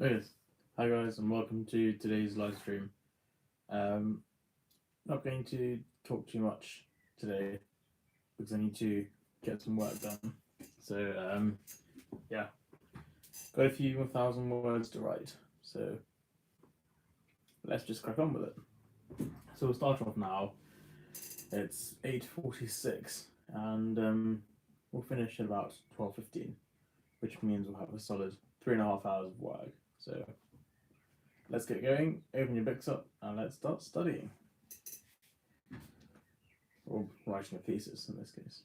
Yes. Hi guys, and welcome to today's live stream. Um, Not going to talk too much today because I need to get some work done. So yeah, got a few 1,000 words to write. So let's just crack on with it. So we'll start off now. It's 8:46, and we'll finish at about 12:15, which means we'll have a solid 3.5 hours of work. So let's get going. Open your books up and let's start studying. Or writing a thesis in this case.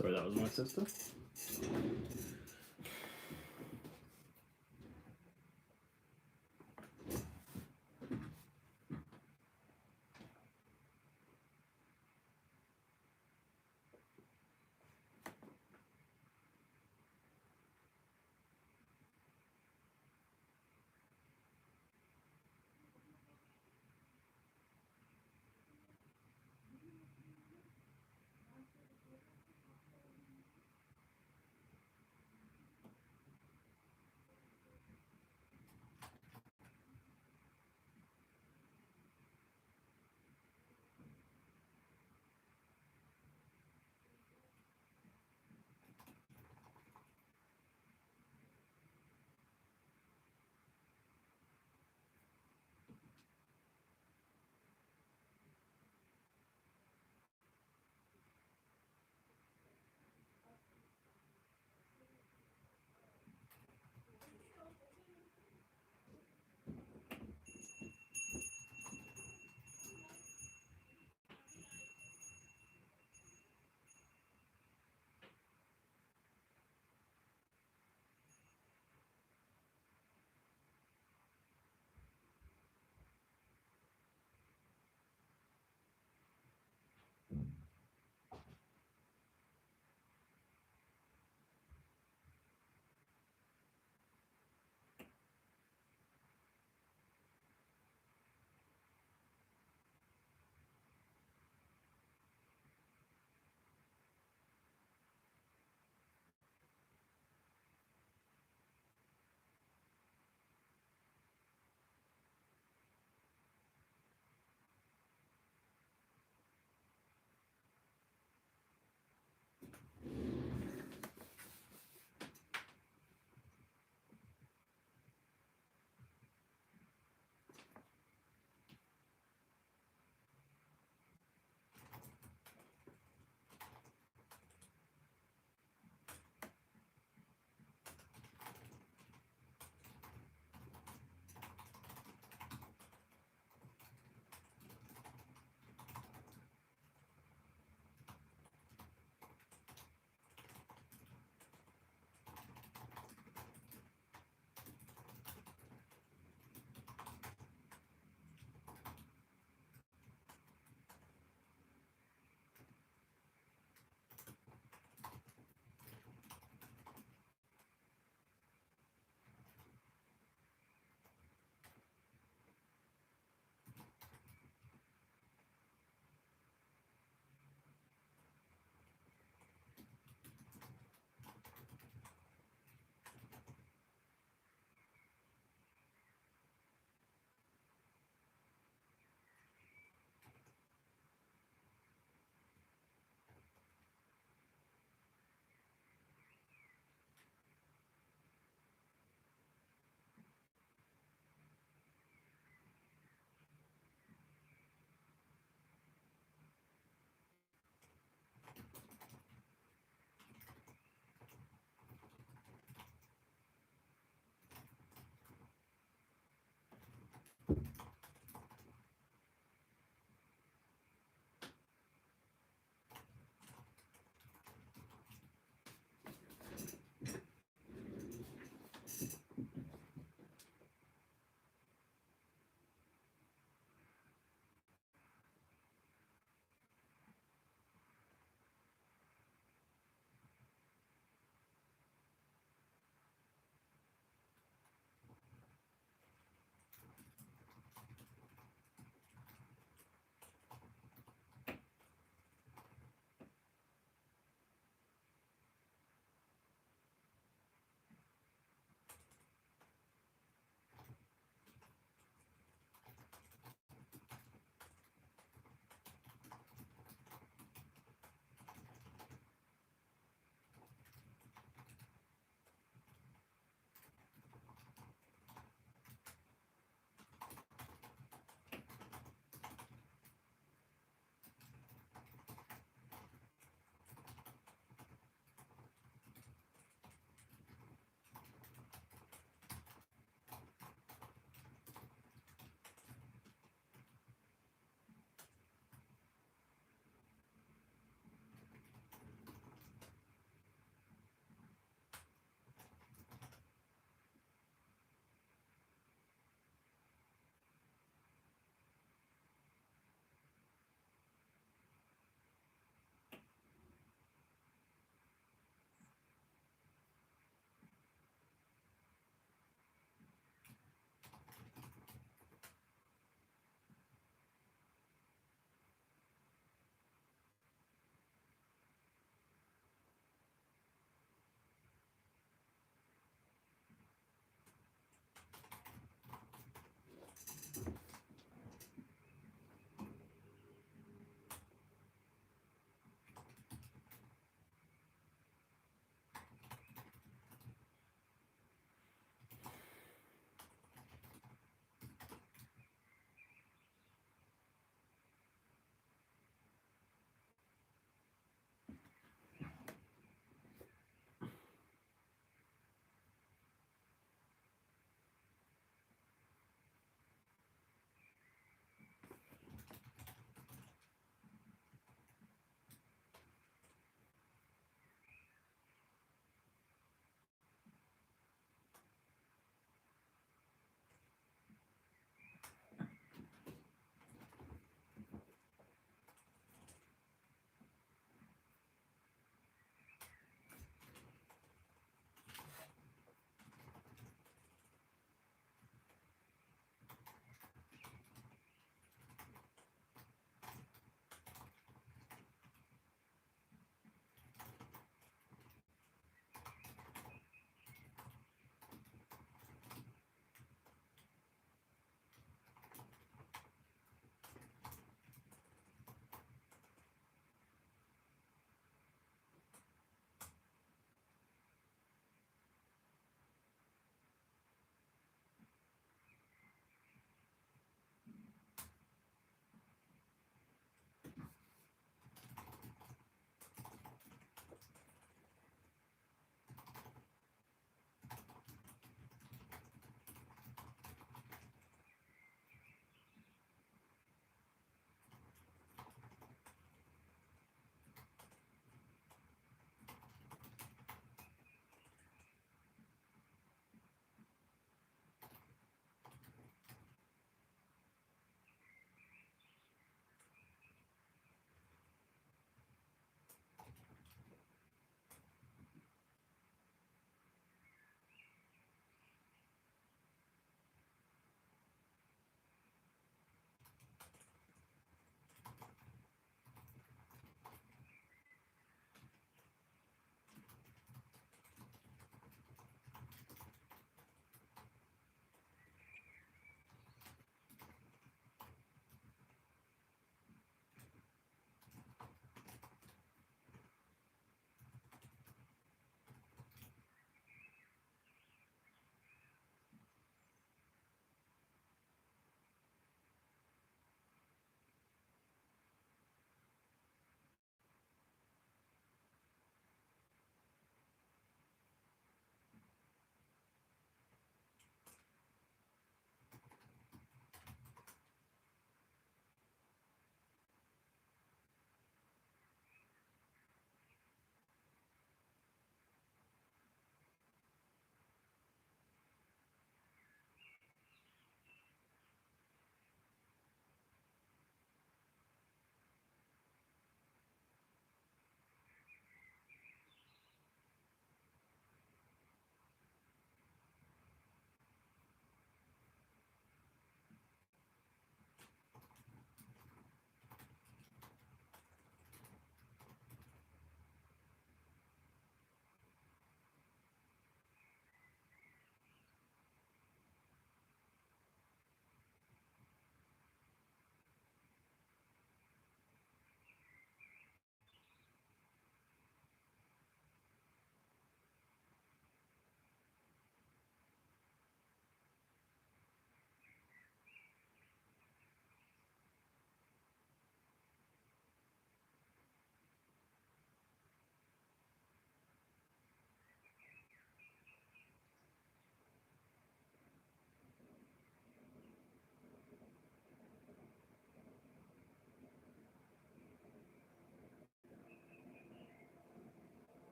Sorry, that was my sister.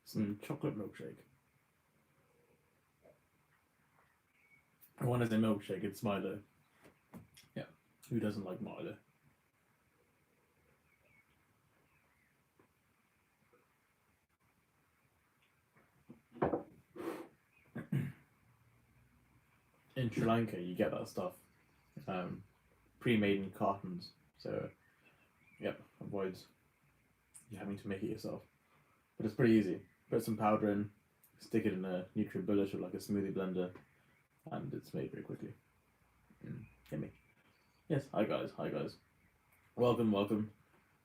some chocolate milkshake. One is a milkshake, it's Milo. Yeah, who doesn't like Milo? In Sri Lanka, you get that stuff pre-made in cartons, so yep, avoids you having to make it yourself. But it's pretty easy. Put some powder in, stick it in a NutriBullet or like a smoothie blender, and it's made very quickly. Yummy. Yes, hi guys. Welcome.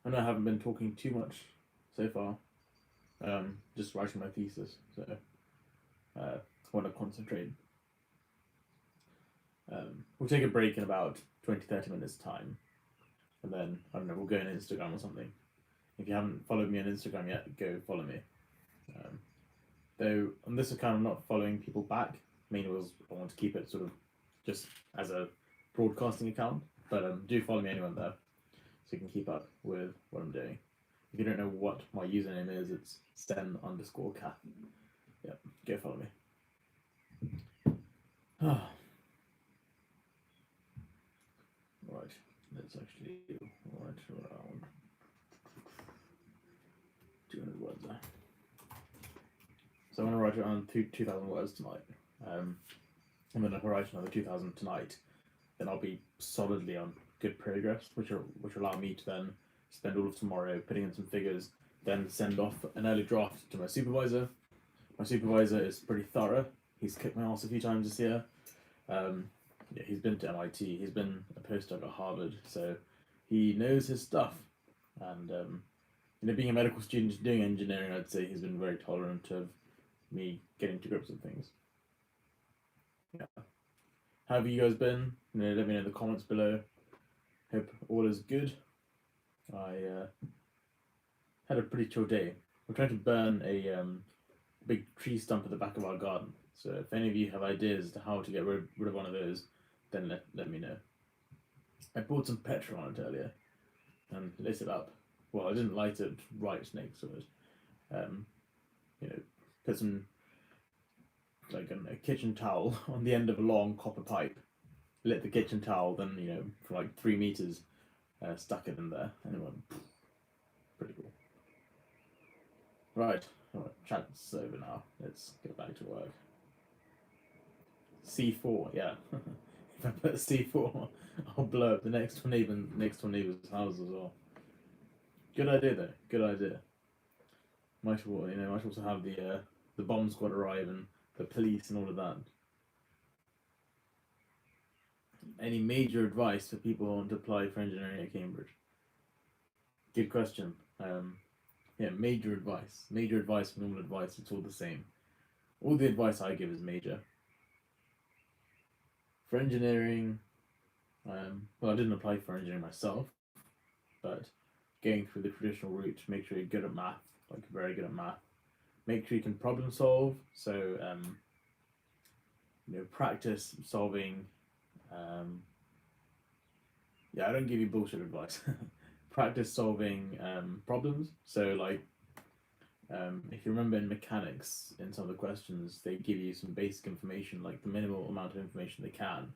I know I haven't been talking too much so far. Just writing my thesis, so I want to concentrate. We'll take a break in about 20-30 minutes time, and then I don't know, we'll go on Instagram or something. If you haven't followed me on Instagram yet, go follow me. Though on this account I'm not following people back, mainly was I want to keep it sort of just as a broadcasting account, but do follow me anyone there so you can keep up with what I'm doing. If you don't know what my username is, it's sten_cat. Yep, go follow me. Right, let's actually write around 200 words there. So I'm going to write around 2,000 words tonight. And then if I write another 2,000 tonight, then I'll be solidly on good progress, which will allow me to then spend all of tomorrow putting in some figures, then send off an early draft to my supervisor. My supervisor is pretty thorough. He's kicked my ass a few times this year. Yeah, he's been to MIT. He's been a postdoc at Harvard, so he knows his stuff. And being a medical student doing engineering, I'd say he's been very tolerant of me getting to grips with things. Yeah. How have you guys been? Let me know in the comments below. Hope all is good. I had a pretty chill day. We're trying to burn a big tree stump at the back of our garden. So if any of you have ideas as to how to get rid of one of those, then let me know. I bought some petrol on it earlier and lit it up. Well, I didn't light it right next to it. Put some like a kitchen towel on the end of a long copper pipe. Lit the kitchen towel, then for like 3 meters, stuck it in there, and it went pretty cool. Right, chat's over now. Let's get back to work. C4, yeah. If I put C4, I'll blow up the next door neighbor's house as well. Good idea though. Good idea. Might also have the bomb squad arrive and the police and all of that. Any major advice for people who want to apply for engineering at Cambridge? Good question. Yeah, major advice. Major advice, normal advice, it's all the same. All the advice I give is major. For engineering, well, I didn't apply for engineering myself, but going through the traditional route, make sure you're good at math, like very good at math. Make sure you can problem solve, so practice solving. Yeah, I don't give you bullshit advice. Practice solving problems. So like, if you remember in mechanics, in some of the questions, they give you some basic information, like the minimal amount of information they can,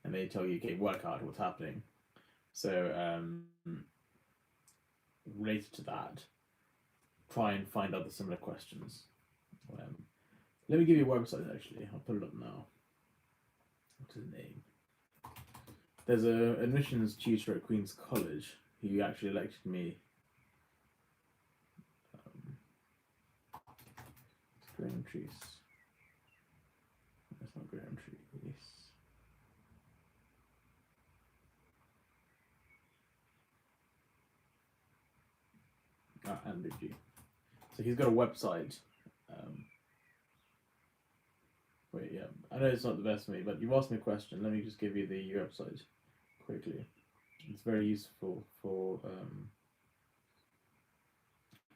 and they tell you, okay, work out what's happening. So related to that, try and find other similar questions. Let me give you a website actually. I'll put it up now. What's his name? There's an admissions tutor at Queen's College who actually lectured me. Graham Trees. That's not Graham Trees. Andrew G. So he's got a website. Wait, yeah. I know it's not the best for me, but you've asked me a question. Let me just give you the website quickly. It's very useful for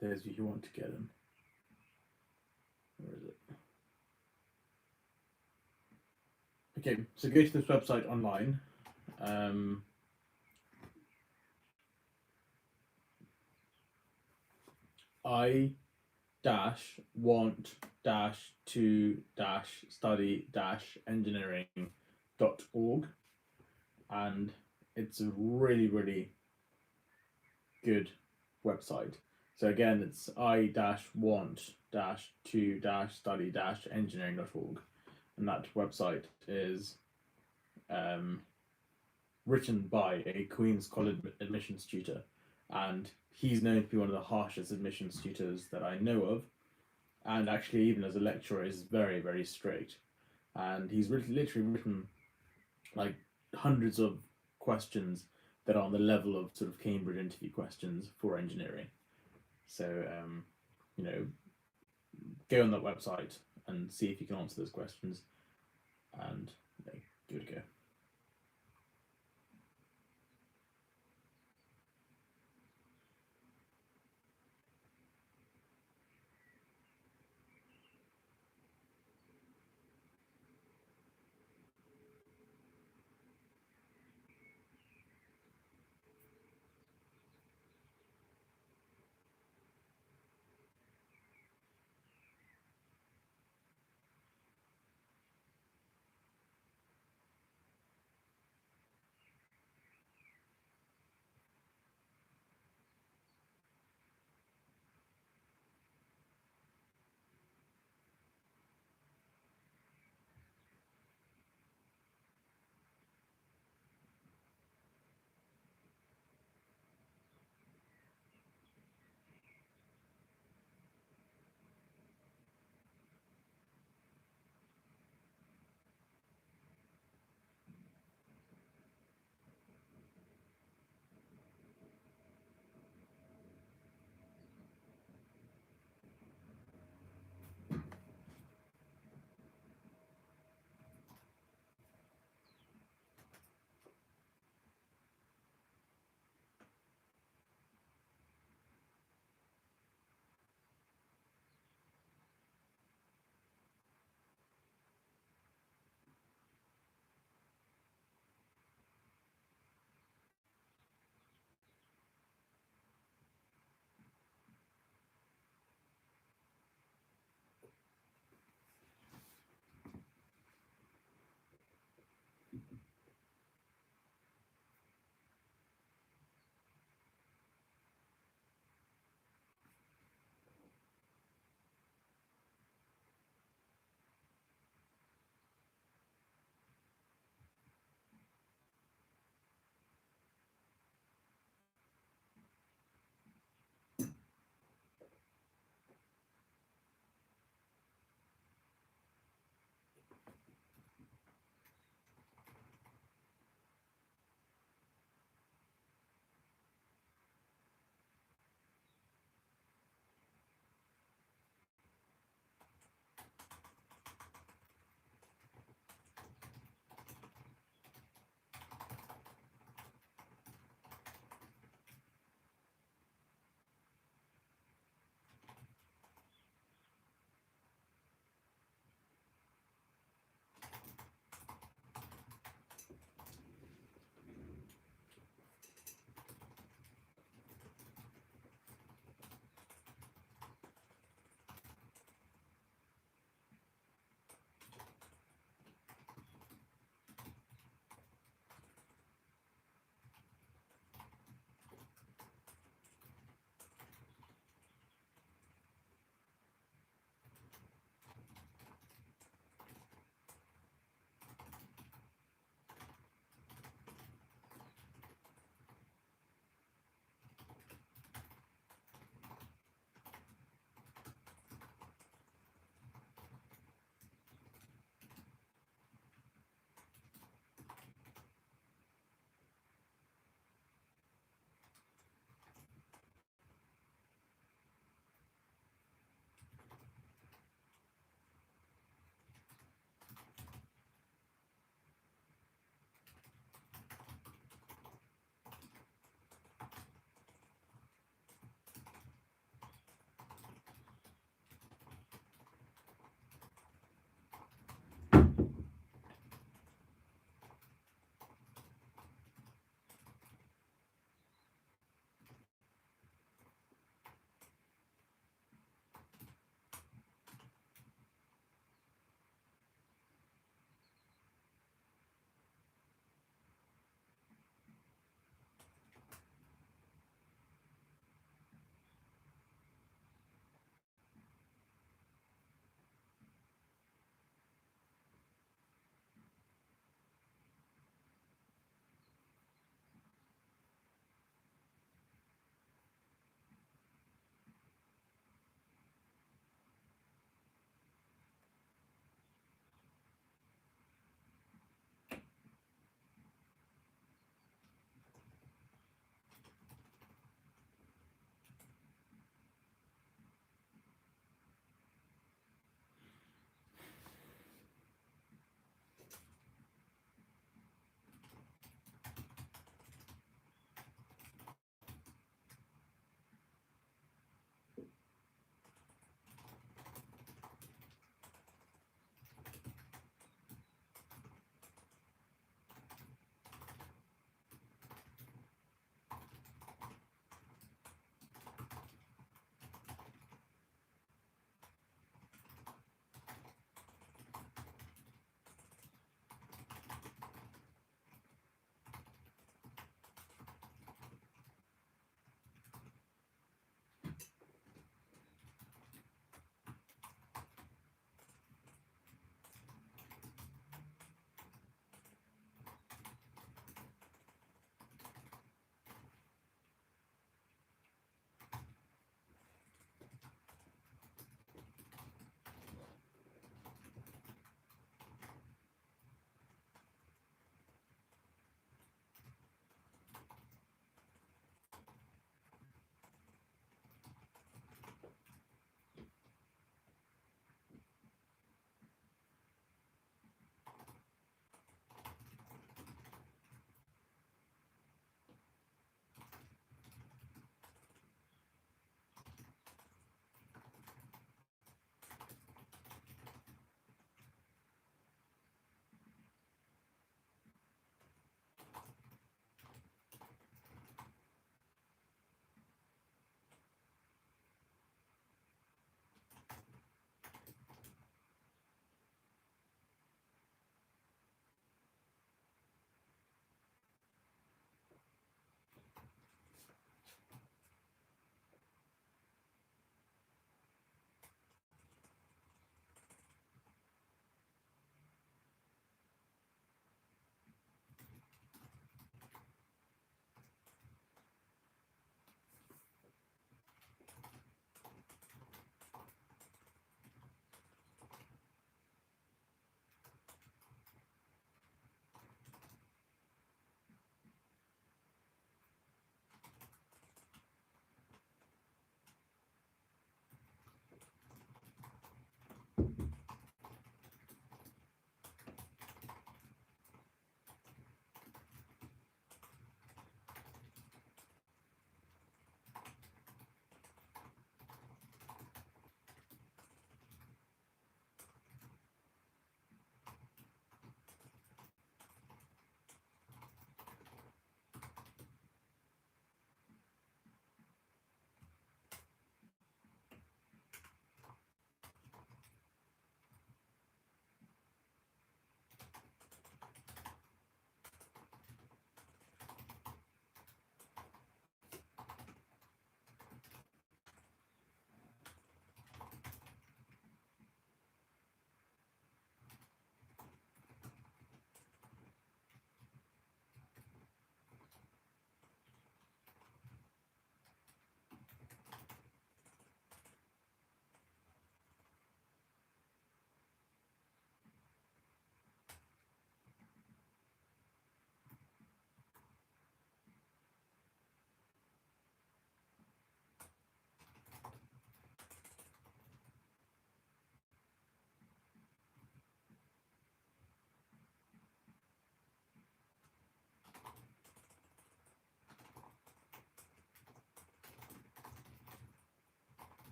those of you who want to get in. Where is it? Okay, so go to this website online. dash want dash to dash study dash engineering.org, and it's a really good website. So again, it's I-want-to-study-engineering.org, and that website is written by a Queen's College admissions tutor, and he's known to be one of the harshest admissions tutors that I know of, and actually even as a lecturer is very strict. And he's literally written like hundreds of questions that are on the level of sort of Cambridge interview questions for engineering. So you know, go on that website and see if you can answer those questions, and give it a go.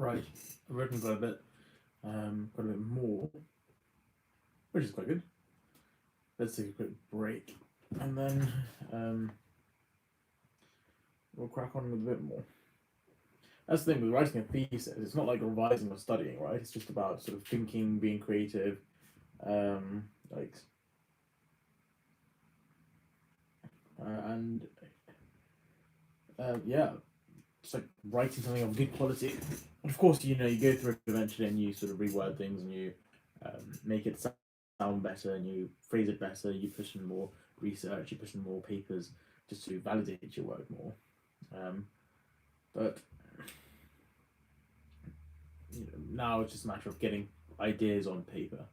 Right, I've written quite a bit more, which is quite good. Let's take a quick break, and then we'll crack on with a bit more. That's the thing with writing a thesis. It's not like revising or studying, right? It's just about sort of thinking, being creative, um, like, and yeah, just like writing something of good quality. Of course, you know, you go through it eventually and you sort of reword things and you make it sound better and you phrase it better. You push in more research, you push in more papers just to validate your work more. But you know, now it's just a matter of getting ideas on paper.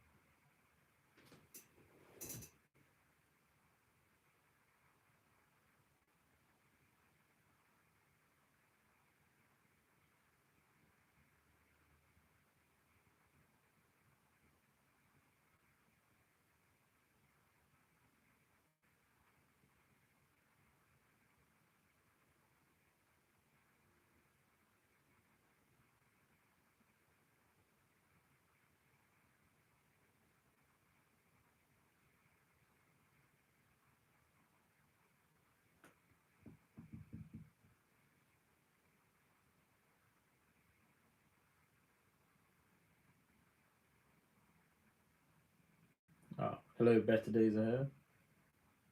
Hello, better days ahead.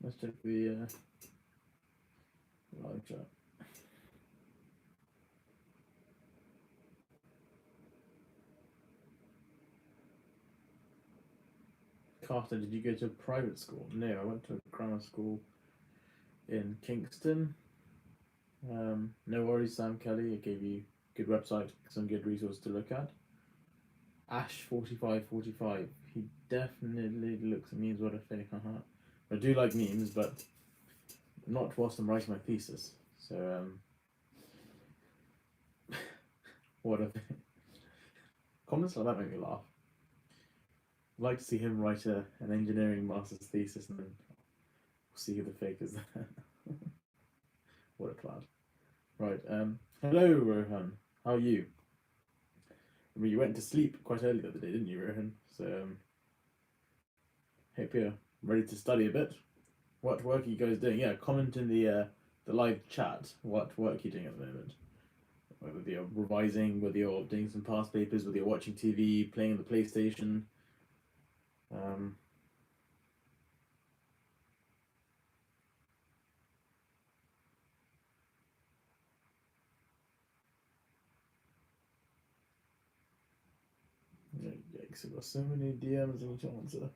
Let's check the live chat. Carter, did you go to a private school? No, I went to a grammar school in Kingston. No worries, Sam Kelly. I gave you a good website, some good resources to look at. Ash4545. He definitely looks at memes. What a fake. I do like memes, but not whilst I'm writing my thesis. So, what a comments like that make me laugh. I'd like to see him write an engineering master's thesis and then we'll see who the fake is there. What a clown. Right. Hello, Rohan. How are you? I mean, you went to sleep quite early the other day, didn't you, Rohan? So, hope you're ready to study a bit. What work are you guys doing? Yeah, comment in the live chat what work you're doing at the moment. Whether you're revising, whether you're doing some past papers, whether you're watching TV, playing the PlayStation. Yikes, I've got so many DMs I need to answer.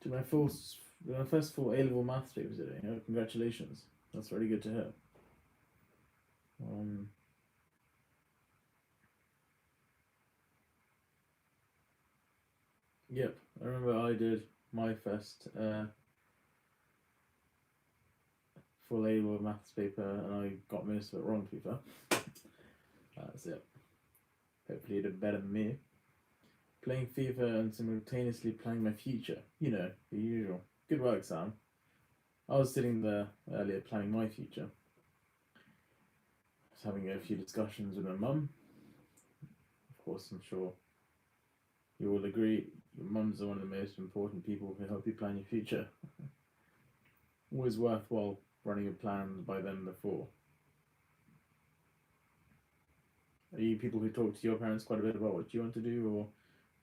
To my first full A-level maths paper today. Oh, congratulations. That's really good to hear. Yep, I remember I did my first full A-level maths paper and I got most of it wrong, to be fair. That's it. Hopefully you did better than me. Playing FIFA and simultaneously planning my future. You know, the usual. Good work, Sam. I was sitting there earlier planning my future. I was having a few discussions with my mum. Of course, I'm sure you will agree, your mums are one of the most important people who help you plan your future. Always worthwhile running a plan by them before. Are you people who talk to your parents quite a bit about what you want to do, or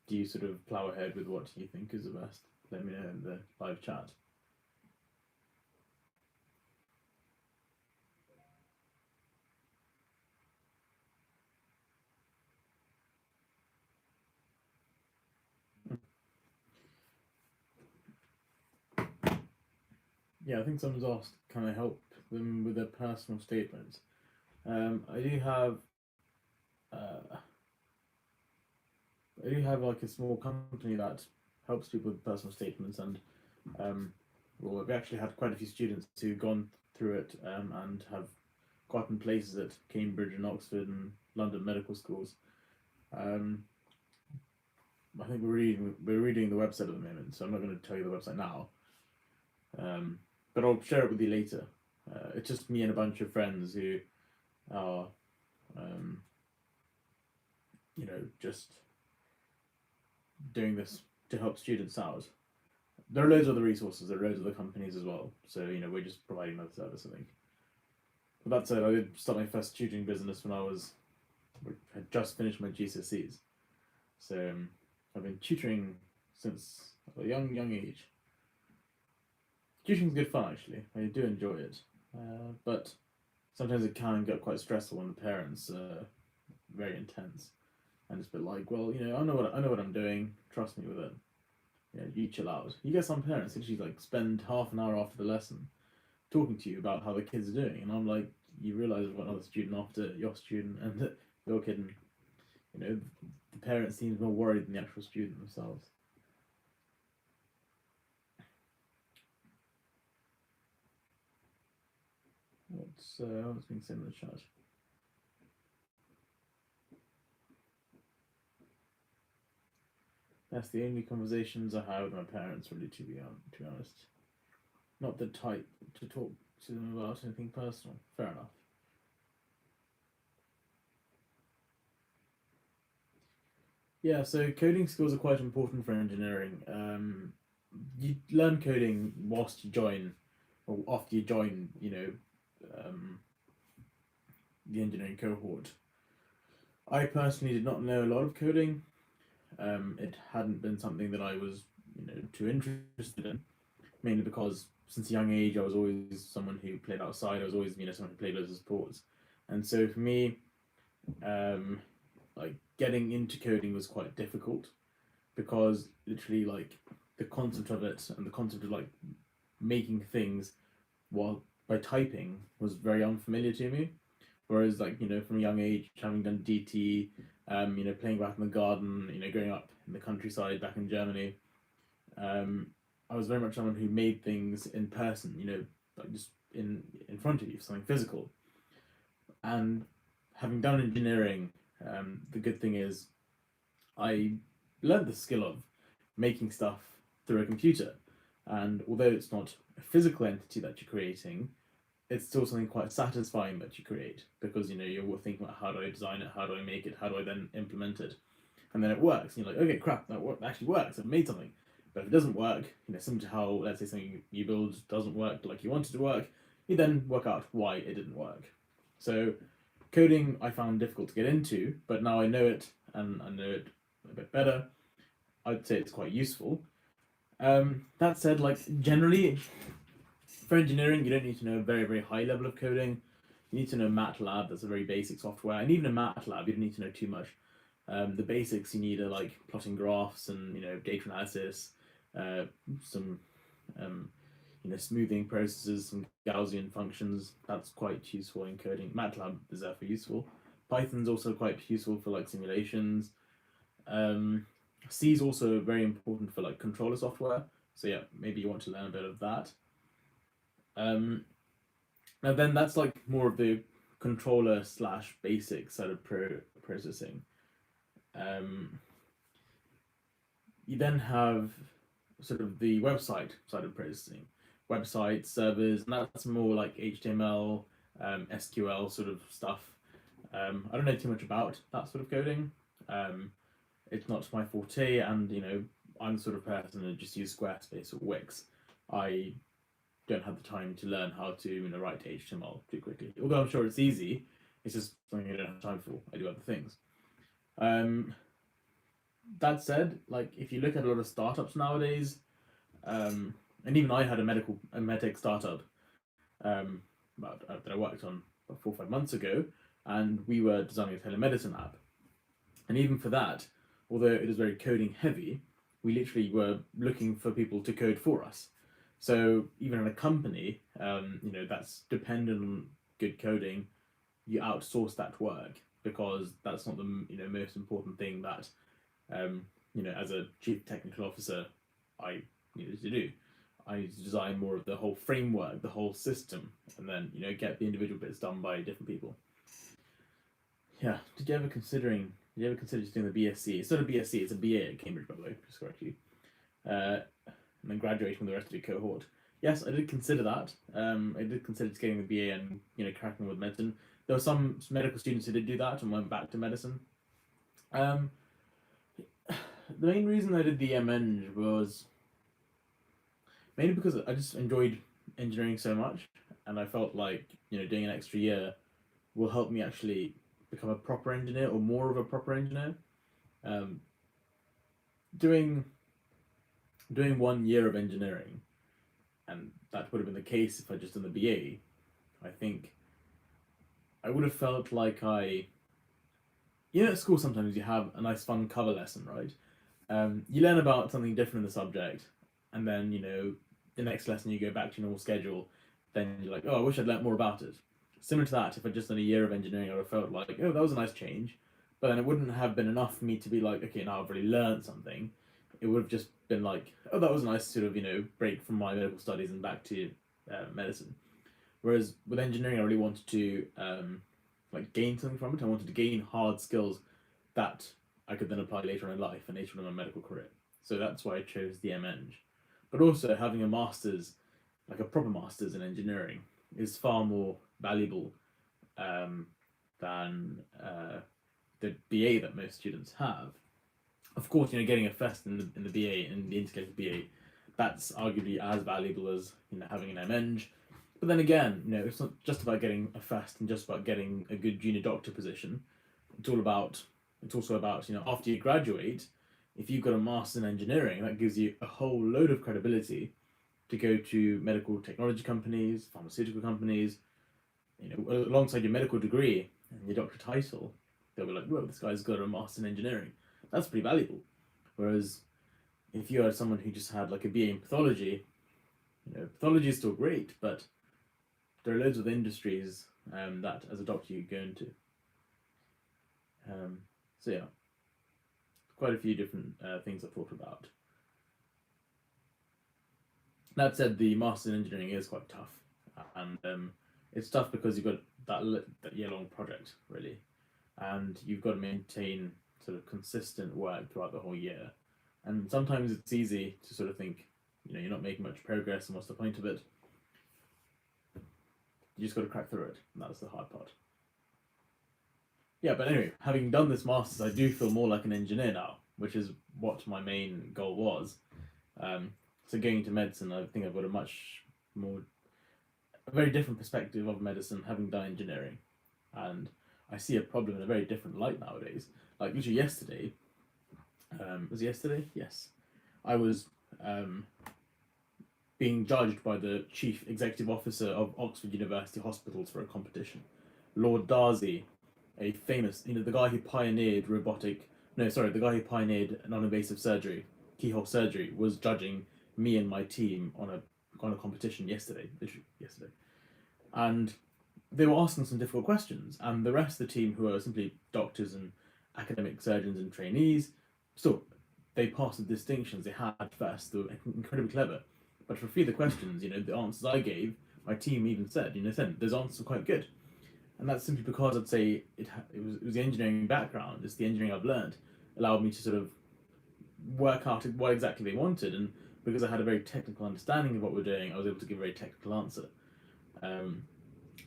do you sort of plough ahead with what you think is the best? Let me know in the live chat. Yeah, I think someone's asked, can I help them with their personal statements? I do have like a small company that helps people with personal statements, and well, we've actually had quite a few students who've gone through it and have gotten places at Cambridge and Oxford and London medical schools. I think we're reading the website at the moment, so I'm not going to tell you the website now. but I'll share it with you later. It's just me and a bunch of friends who are, um, just doing this to help students out. There are loads of other resources, there are loads of other companies as well. So, we're just providing another service, I think. But that said, I did start my first tutoring business when had just finished my GCSEs. So I've been tutoring since a young age. Tutoring's good fun, actually. I do enjoy it. But sometimes it can get quite stressful when the parents are very intense. And it's a bit like, well, I know what I'm doing. Trust me with it. You chill out. You get some parents who actually like spend half an hour after the lesson talking to you about how the kids are doing, and I'm like, you realise I've got another student after your student, and that your kid, and, the parent seems more worried than the actual student themselves. What's being said in the chat? That's the only conversations I have with my parents, really, to be honest. Not the type to talk to them about anything personal. Fair enough. Yeah, so coding skills are quite important for engineering. You learn coding whilst you join, or after you join, the engineering cohort. I personally did not know a lot of coding. It hadn't been something that I was, too interested in, mainly because since a young age I was always someone who played outside. I was always, someone who played loads of sports, and so for me, um, like getting into coding was quite difficult because literally like the concept of it and the concept of like making things while by typing was very unfamiliar to me. Whereas like from a young age, having done DT, playing back in the garden, growing up in the countryside back in Germany, um, I was very much someone who made things in person, like just in front of you, something physical. And having done engineering, the good thing is I learned the skill of making stuff through a computer. And although it's not a physical entity that you're creating, it's still something quite satisfying that you create because you're thinking about how do I design it, how do I make it, how do I then implement it, and then it works. And you're like, okay, crap, that actually works. I've made something. But if it doesn't work, similar to how let's say something you build doesn't work like you wanted to work, you then work out why it didn't work. So coding I found difficult to get into, but now I know it and I know it a bit better. I'd say it's quite useful. That said, like generally for engineering, you don't need to know a very, very high level of coding. You need to know MATLAB, that's a very basic software. And even in MATLAB, you don't need to know too much. The basics you need are like plotting graphs and data analysis, some smoothing processes, some Gaussian functions. That's quite useful in coding. MATLAB is therefore useful. Python's also quite useful for like simulations. C is also very important for like controller software. So yeah, maybe you want to learn a bit of that. And then that's like more of the controller slash basic side of processing. Um, you then have sort of the website side of processing, website servers, and that's more like HTML, SQL sort of stuff. I don't know too much about that sort of coding. It's not my forte, and I'm the sort of person that just use Squarespace or Wix. I don't have the time to learn how to write HTML too quickly. Although I'm sure it's easy, it's just something I don't have time for. I do other things. That said, like if you look at a lot of startups nowadays, and even I had a medtech startup that I worked on about 4 or 5 months ago, and we were designing a telemedicine app. And even for that, although it is very coding heavy, we literally were looking for people to code for us. So even in a company, that's dependent on good coding, you outsource that work because that's not the most important thing that as a chief technical officer I needed to do. I need to design more of the whole framework, the whole system, and then get the individual bits done by different people. Yeah. Did you ever consider just doing the BSc? It's not a BSc, it's a BA at Cambridge, by the way, just correct you. And then graduating with the rest of your cohort. Yes, I did consider that. I did consider getting the BA and cracking with medicine. There were some medical students who did do that and went back to medicine. Um, the main reason I did the MEng was mainly because I just enjoyed engineering so much, and I felt like doing an extra year will help me actually become a proper engineer or more of a proper engineer. Um, doing doing 1 year of engineering, and that would have been the case if I just done the BA. I think I would have felt like at school sometimes you have a nice fun cover lesson, right? You learn about something different in the subject, and then the next lesson you go back to your normal schedule. Then you're like, oh, I wish I'd learnt more about it. Similar to that, if I'd just done a year of engineering, I would have felt like, oh, that was a nice change, but then it wouldn't have been enough for me to be like, okay, now I've really learned something. It would have just been like, oh, that was a nice sort of break from my medical studies and back to medicine. Whereas with engineering, I really wanted to like gain something from it. I wanted to gain hard skills that I could then apply later on in life and later on in my medical career. So that's why I chose the MEng. But also having a master's, like a proper master's in engineering, is far more valuable um, than the BA that most students have. Of course, getting a first in the BA, in the integrated BA, that's arguably as valuable as having an MEng. But then again, it's not just about getting a first and just about getting a good junior doctor position. It's all about. It's also about after you graduate, if you've got a master's in engineering, that gives you a whole load of credibility to go to medical technology companies, pharmaceutical companies, alongside your medical degree and your doctor title. They'll be like, "Whoa, this guy's got a master's in engineering." That's pretty valuable. Whereas if you are someone who just had like a BA in pathology, pathology is still great, but there are loads of industries that as a doctor you go into. So yeah, quite a few different things I've thought about. That said, the master's in engineering is quite tough, and it's tough because you've got that year-long project really, and you've got to maintain sort of consistent work throughout the whole year. And sometimes it's easy to sort of think, you're not making much progress, and what's the point of it? You just got to crack through it, and that's the hard part. Yeah, but anyway, having done this master's, I do feel more like an engineer now, which is what my main goal was. So going into medicine, I think I've got a very different perspective of medicine, having done engineering, and I see a problem in a very different light nowadays. Like literally yesterday, was it yesterday? Yes, I was being judged by the chief executive officer of Oxford University Hospitals for a competition, Lord Darcy, a famous, the guy who pioneered the guy who pioneered non-invasive surgery, keyhole surgery, was judging me and my team on a competition yesterday, literally yesterday, and they were asking some difficult questions, and the rest of the team, who are simply doctors and academic surgeons and trainees, still they passed the distinctions they had first. They were incredibly clever, but for a few of the questions, the answers I gave, my team even said, those answers were quite good. And that's simply because I'd say it was the engineering background, it's the engineering I've learned, allowed me to sort of work out what exactly they wanted, and because I had a very technical understanding of what we're doing, I was able to give a very technical answer. And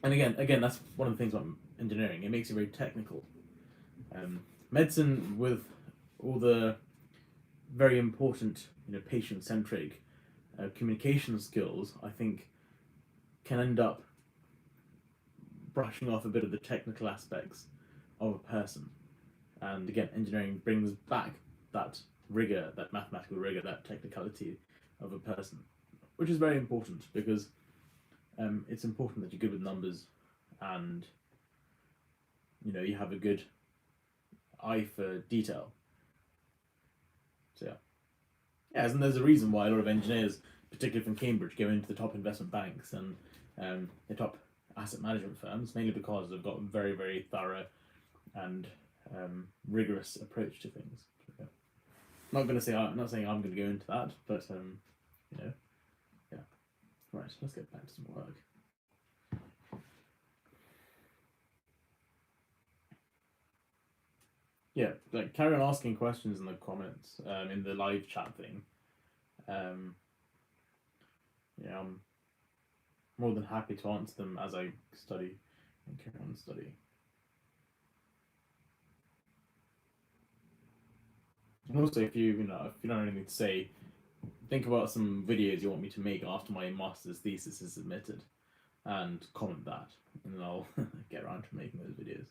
again, that's one of the things about engineering. It makes you very technical. Medicine, with all the very important, patient-centric communication skills, I think, can end up brushing off a bit of the technical aspects of a person. And again, engineering brings back that rigor, that mathematical rigor, that technicality of a person, which is very important because it's important that you're good with numbers and you have a good eye for detail. So yeah, and there's a reason why a lot of engineers, particularly from Cambridge, go into the top investment banks and the top asset management firms, mainly because they've got a very, very thorough and rigorous approach to things. Yeah. I'm not saying I'm going to go into that, but yeah. Right, let's get back to some work. Yeah, like carry on asking questions in the comments in the live chat thing. yeah, I'm more than happy to answer them as I study and carry on studying. And also, if you if you don't have anything to say, think about some videos you want me to make after my master's thesis is submitted, and comment that, and then I'll get around to making those videos.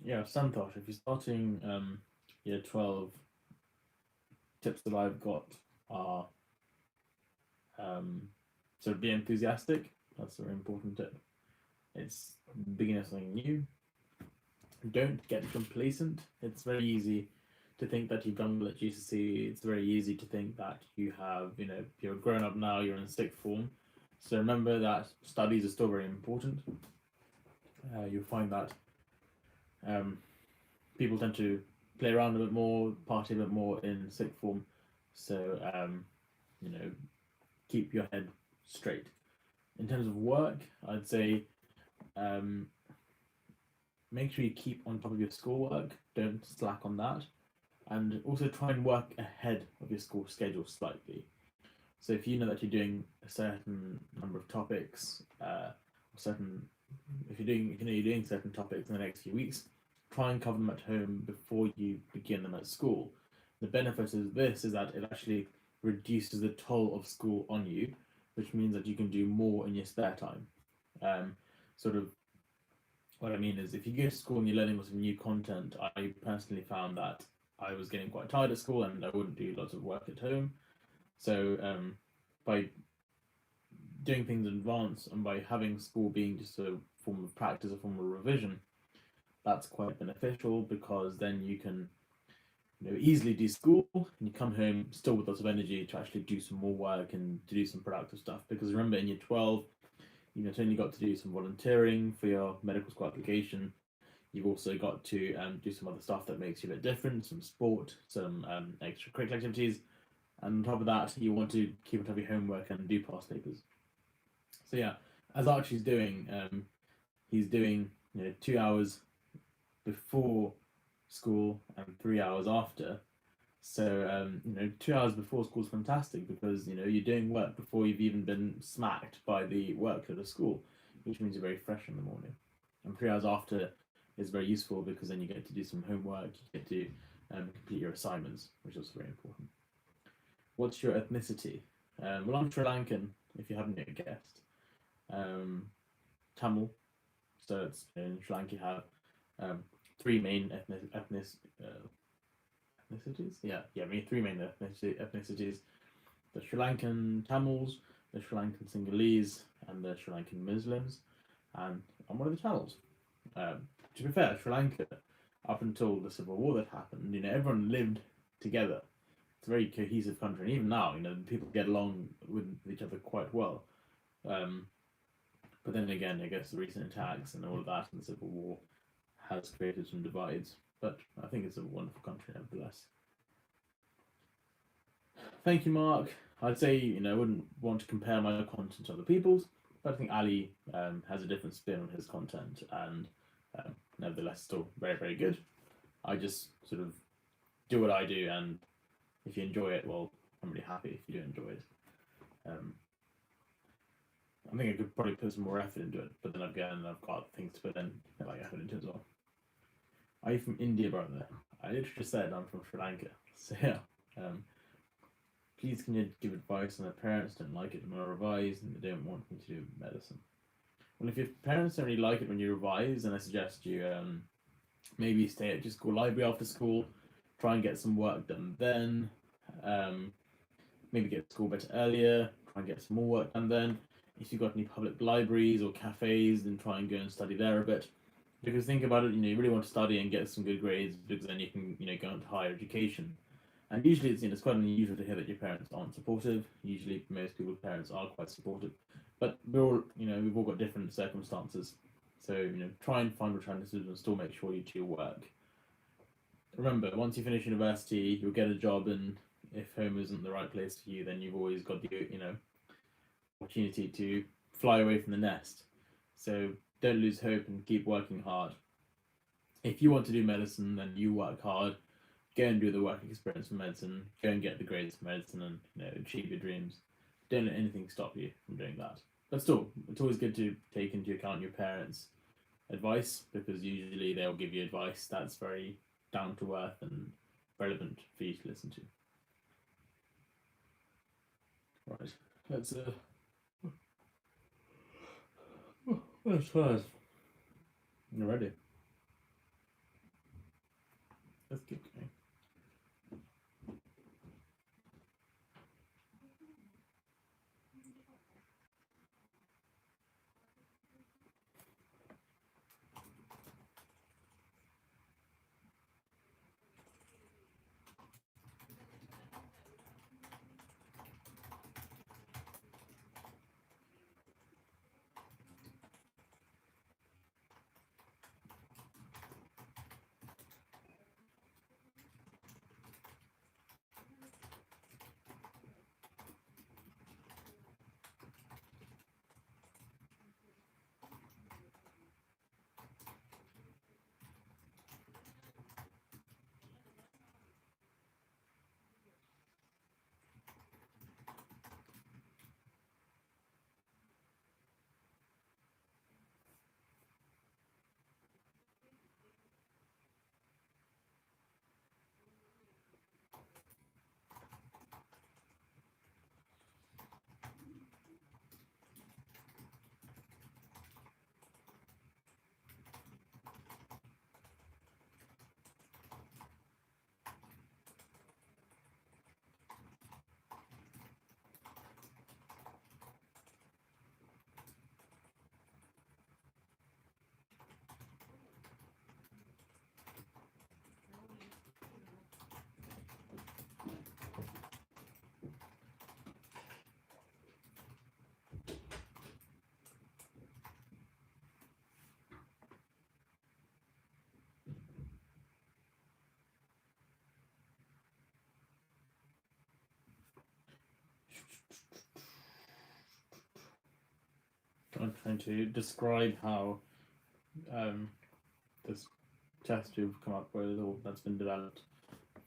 Yeah, Santosh, if you're starting year 12, tips that I've got are sort of be enthusiastic. That's a very important tip. It's beginning of something new. Don't get complacent. It's very easy to think that you've done well at GCSE. It's very easy to think that you have, you're grown up now, you're in sixth form. So remember that studies are still very important. You'll find that um, people tend to play around a bit more, party a bit more in sixth form. So, you know, keep your head straight. In terms of work, I'd say um, make sure you keep on top of your schoolwork. Don't slack on that. And also try and work ahead of your school schedule slightly. So if you know that you're doing a certain number of topics, certain if you know you're doing certain topics in the next few weeks, try and cover them at home before you begin them at school. The benefit of this is that it actually reduces the toll of school on you, which means that you can do more in your spare time. Sort of what I mean is, if you go to school and you're learning lots of new content, I personally found that I was getting quite tired at school and I wouldn't do lots of work at home. So by doing things in advance and by having school being just a form of practice, a form of revision, that's quite beneficial because then you can easily do school and you come home still with lots of energy to actually do some more work and to do some productive stuff. Because remember, in year 12, you've not only got to do some volunteering for your medical school application, you've also got to do some other stuff that makes you a bit different, some sport, some extracurricular activities. And on top of that, you want to keep on top of your homework and do past papers. So yeah, as Archie's doing, he's doing 2 hours before school and 3 hours after. So 2 hours before school is fantastic because you're doing work before you've even been smacked by the workload of school, which means you're very fresh in the morning. And 3 hours after is very useful because then you get to do some homework, you get to complete your assignments, which is very important. What's your ethnicity? Well, I'm Sri Lankan, if you haven't yet guessed. Tamil. So it's in Sri Lanka you have three main ethnicities. Yeah, three main ethnicities: the Sri Lankan Tamils, the Sri Lankan Sinhalese, and the Sri Lankan Muslims. And I'm one of the Tamils. To be fair, Sri Lanka, up until the civil war that happened, everyone lived together. It's a very cohesive country, and even now, people get along with each other quite well. But then again, I guess the recent attacks and all of that and the civil war has created some divides. But I think it's a wonderful country nevertheless. Thank you, Mark. I'd say, I wouldn't want to compare my content to other people's, but I think Ali has a different spin on his content and nevertheless still very, very good. I just sort of do what I do, and if you enjoy it, well, I'm really happy if you do enjoy it. I think I could probably put some more effort into it, but then again, I've got things to put in like effort into as well. Are you from India, brother? I literally just said I'm from Sri Lanka. So yeah. Please can you give advice on their parents don't like it when I revise and they don't want me to do medicine? Well, if your parents don't really like it when you revise, then I suggest you maybe stay at your school library after school, try and get some work done then. Maybe get to school a bit earlier, try and get some more work done then. If you've got any public libraries or cafes, then try and go and study there a bit. Because think about it, you really want to study and get some good grades because then you can, go into higher education. And usually it's quite unusual to hear that your parents aren't supportive. Usually most people's parents are quite supportive. But we're all, we've all got different circumstances. So, try and find alternatives and still make sure you do your work. Remember, once you finish university, you'll get a job, and if home isn't the right place for you, then you've always got the, opportunity to fly away from the nest. So don't lose hope and keep working hard. If you want to do medicine, then you work hard. Go and do the work experience for medicine. Go and get the grades for medicine, and achieve your dreams. Don't let anything stop you from doing that. But still, it's always good to take into account your parents' advice because usually they'll give you advice that's very down to earth and relevant for you to listen to. Right, let's let's try. You're ready. let's keep going. I'm trying to describe how this test we've come up with, or that's been developed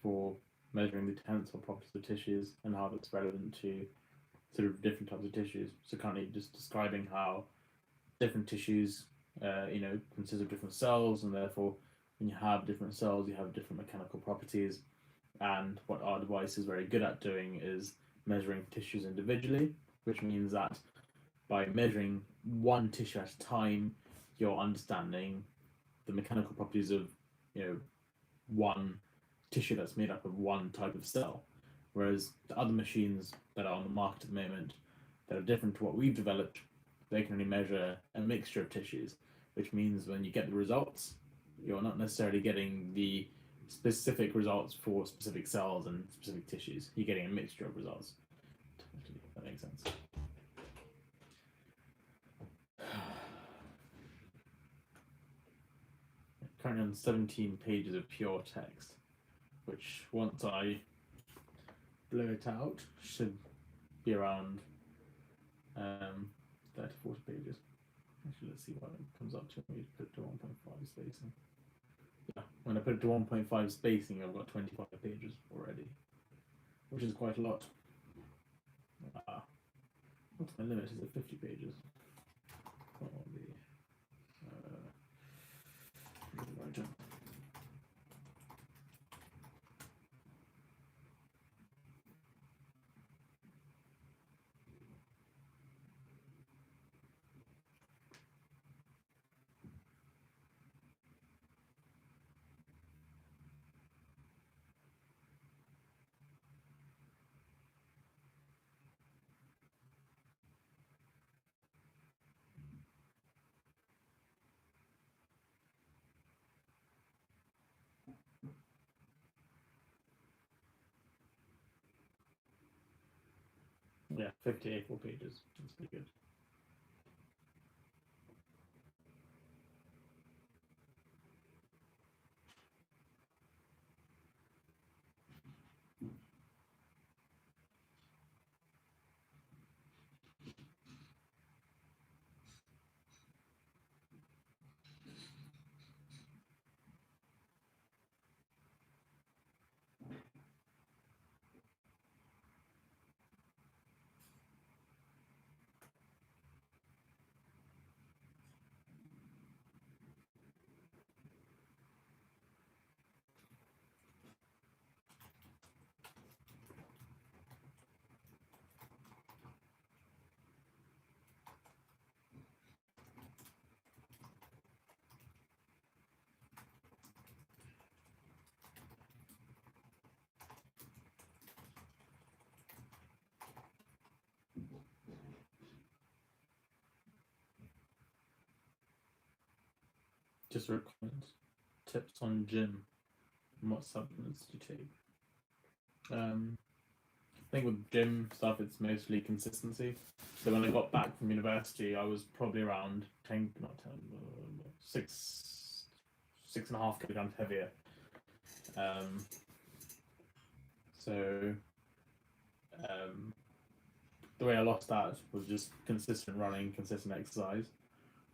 for measuring the tensile properties of tissues and how that's relevant to sort of different types of tissues. So currently just describing how different tissues, consist of different cells, and therefore when you have different cells, you have different mechanical properties. And what our device is very good at doing is measuring tissues individually, which means that by measuring one tissue at a time, you're understanding the mechanical properties of, one tissue that's made up of one type of cell. Whereas the other machines that are on the market at the moment that are different to what we've developed, they can only measure a mixture of tissues, which means when you get the results, you're not necessarily getting the specific results for specific cells and specific tissues. You're getting a mixture of results. If that makes sense. Currently on 17 pages of pure text, which once I blow it out should be around 30, 40 pages. Actually, let's see what it comes up to when we put it to 1.5 spacing. Yeah, when I put it to 1.5 spacing, I've got 25 pages already, which is quite a lot. What's my limit? Is it 50 pages? Probably. Right. Yeah, 50 A4 pages. That's pretty good. just recommend tips on gym and what supplements do you take. I think with gym stuff, it's mostly consistency. So when I got back from university, I was probably around 10, not 10, 6.5 kilograms heavier. Um, so the way I lost that was just consistent running, consistent exercise.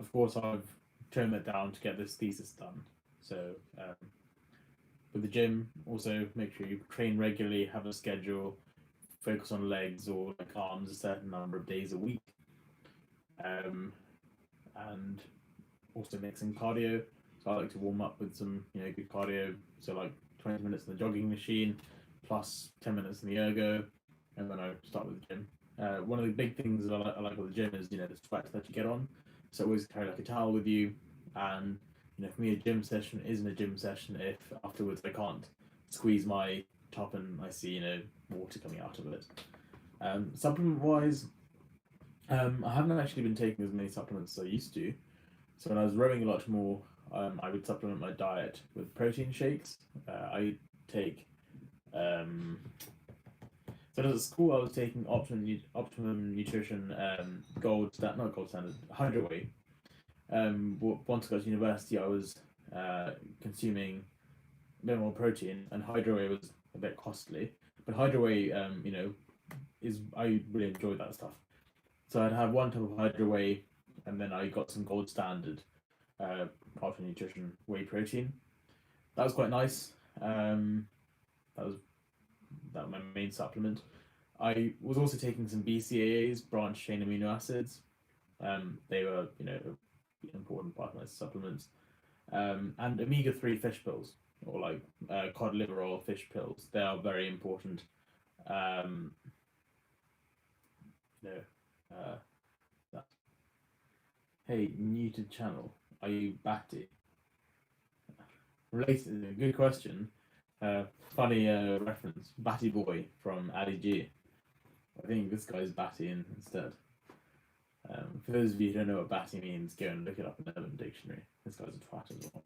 Of course, I've toned that down to get this thesis done. So with the gym, also make sure you train regularly, have a schedule, focus on legs or like arms a certain number of days a week, and also mixing cardio. So I like to warm up with some good cardio. So like 20 minutes in the jogging machine, plus 10 minutes in the ergo, and then I start with the gym. One of the big things that I like with the gym is the sweat that you get on. So always carry like a towel with you, and for me a gym session isn't a gym session if afterwards I can't squeeze my top and I see water coming out of it. Supplement wise, I haven't actually been taking as many supplements as I used to. So when I was rowing a lot more, I would supplement my diet with protein shakes. I take so at school I was taking Optimum Nutrition not gold standard, 100 weight. Once I got to university, I was consuming a bit more protein, and Hydro Whey was a bit costly. But Hydro Whey, I really enjoyed that stuff. So I'd have one type of Hydro Whey, and then I got some gold standard Optimum Nutrition whey protein. That was quite nice. That was my main supplement. I was also taking some BCAAs, branched chain amino acids. They were, an important part of my supplements. And omega-3 fish pills, or like cod liver oil fish pills. They are very important. That. Hey, new to channel. Are you Batty? Related, good question. Funny reference. Batty Boy from Ali G. I think this guy's Batty instead. For those of you who don't know what Batty means, go and look it up in the Urban Dictionary. This guy's a twat as well.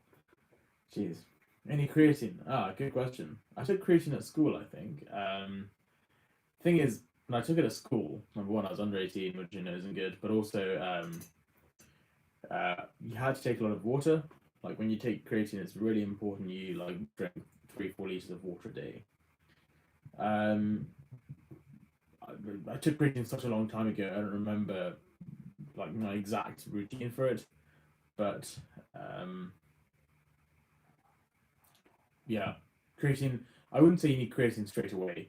Jeez. Any creatine? Good question. I took creatine at school, I think. Thing is, when I took it at school, number one, I was under 18, which isn't good, but also you had to take a lot of water. Like when you take creatine, it's really important you drink 3-4 liters of water a day. I took creatine such a long time ago. I don't remember my exact routine for it, but yeah, creatine. I wouldn't say you need creatine straight away.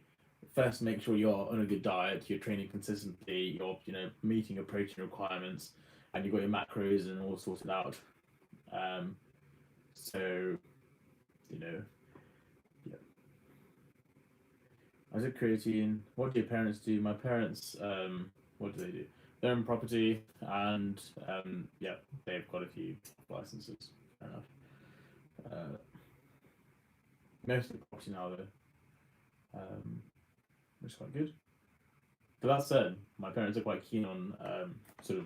First, make sure you're on a good diet, you're training consistently, you're meeting your protein requirements, and you've got your macros and all sorted out. So, yeah. I took creatine. What do your parents do? My parents, what do they do? They're in property, and yeah, they've got a few licenses. Fair enough. Mostly property now, though, which is quite good. But that said, my parents are quite keen on sort of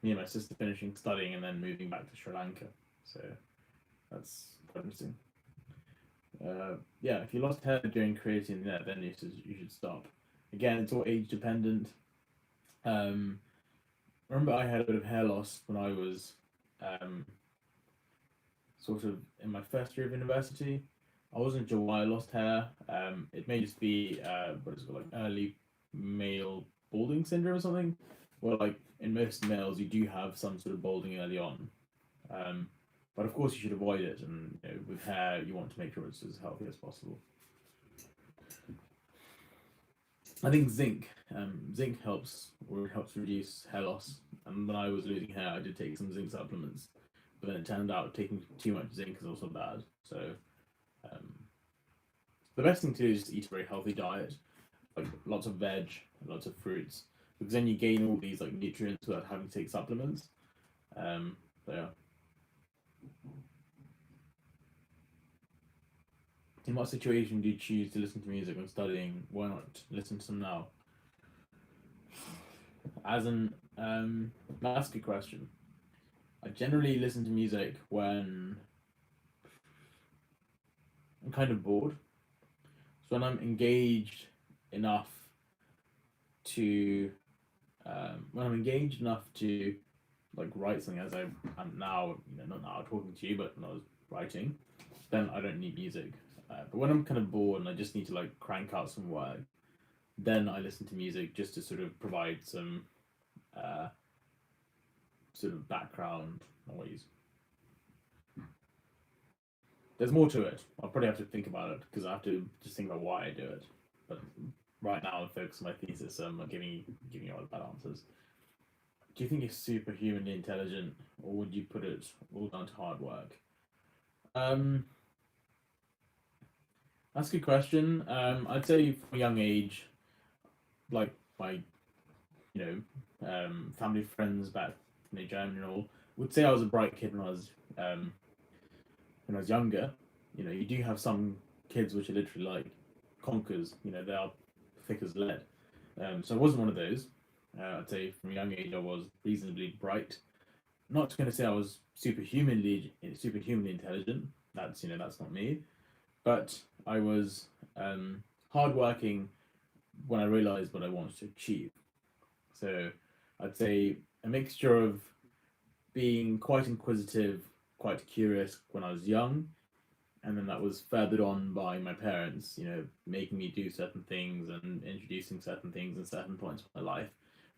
me and my sister finishing studying and then moving back to Sri Lanka. So that's quite interesting. Yeah, if you lost hair during creatine, then you should stop. Again, it's all age dependent. Remember, I had a bit of hair loss when I was sort of in my first year of university. I wasn't sure why I lost hair. It may just be what is it called, early male balding syndrome or something. Well, in most males, you do have some sort of balding early on. But of course, you should avoid it. And with hair, you want to make sure it's as healthy as possible. I think zinc helps reduce hair loss. And when I was losing hair, I did take some zinc supplements, but then it turned out taking too much zinc is also bad. So the best thing to do is just eat a very healthy diet, lots of veg, lots of fruits, because then you gain all these nutrients without having to take supplements. So yeah. In what situation do you choose to listen to music when studying? Why not listen to them now? That's a good question. I generally listen to music when I'm kind of bored. So when I'm engaged enough to, when I'm engaged enough to like write something as I am now, not now talking to you, but when I was writing, then I don't need music. But when I'm kind of bored and I just need to like crank out some work, then I listen to music just to sort of provide some uh, sort of background noise. There's more to it. I'll probably have to think about it because I have to just think about why I do it. But right now, I'm focused on my thesis, so I'm not giving you all the bad answers. Do you think you're superhumanly intelligent, or would you put it all down to hard work? Um, that's a good question. I'd say from a young age, like my family friends back in Germany and all would say I was a bright kid um, when I was younger. You do have some kids which are literally like conkers. They are thick as lead. So I wasn't one of those. I'd say from a young age I was reasonably bright. Not going to say I was superhumanly intelligent. That's not me. But I was hardworking when I realised what I wanted to achieve. So I'd say a mixture of being quite inquisitive, quite curious when I was young, and then that was furthered on by my parents, making me do certain things and introducing certain things at certain points of my life,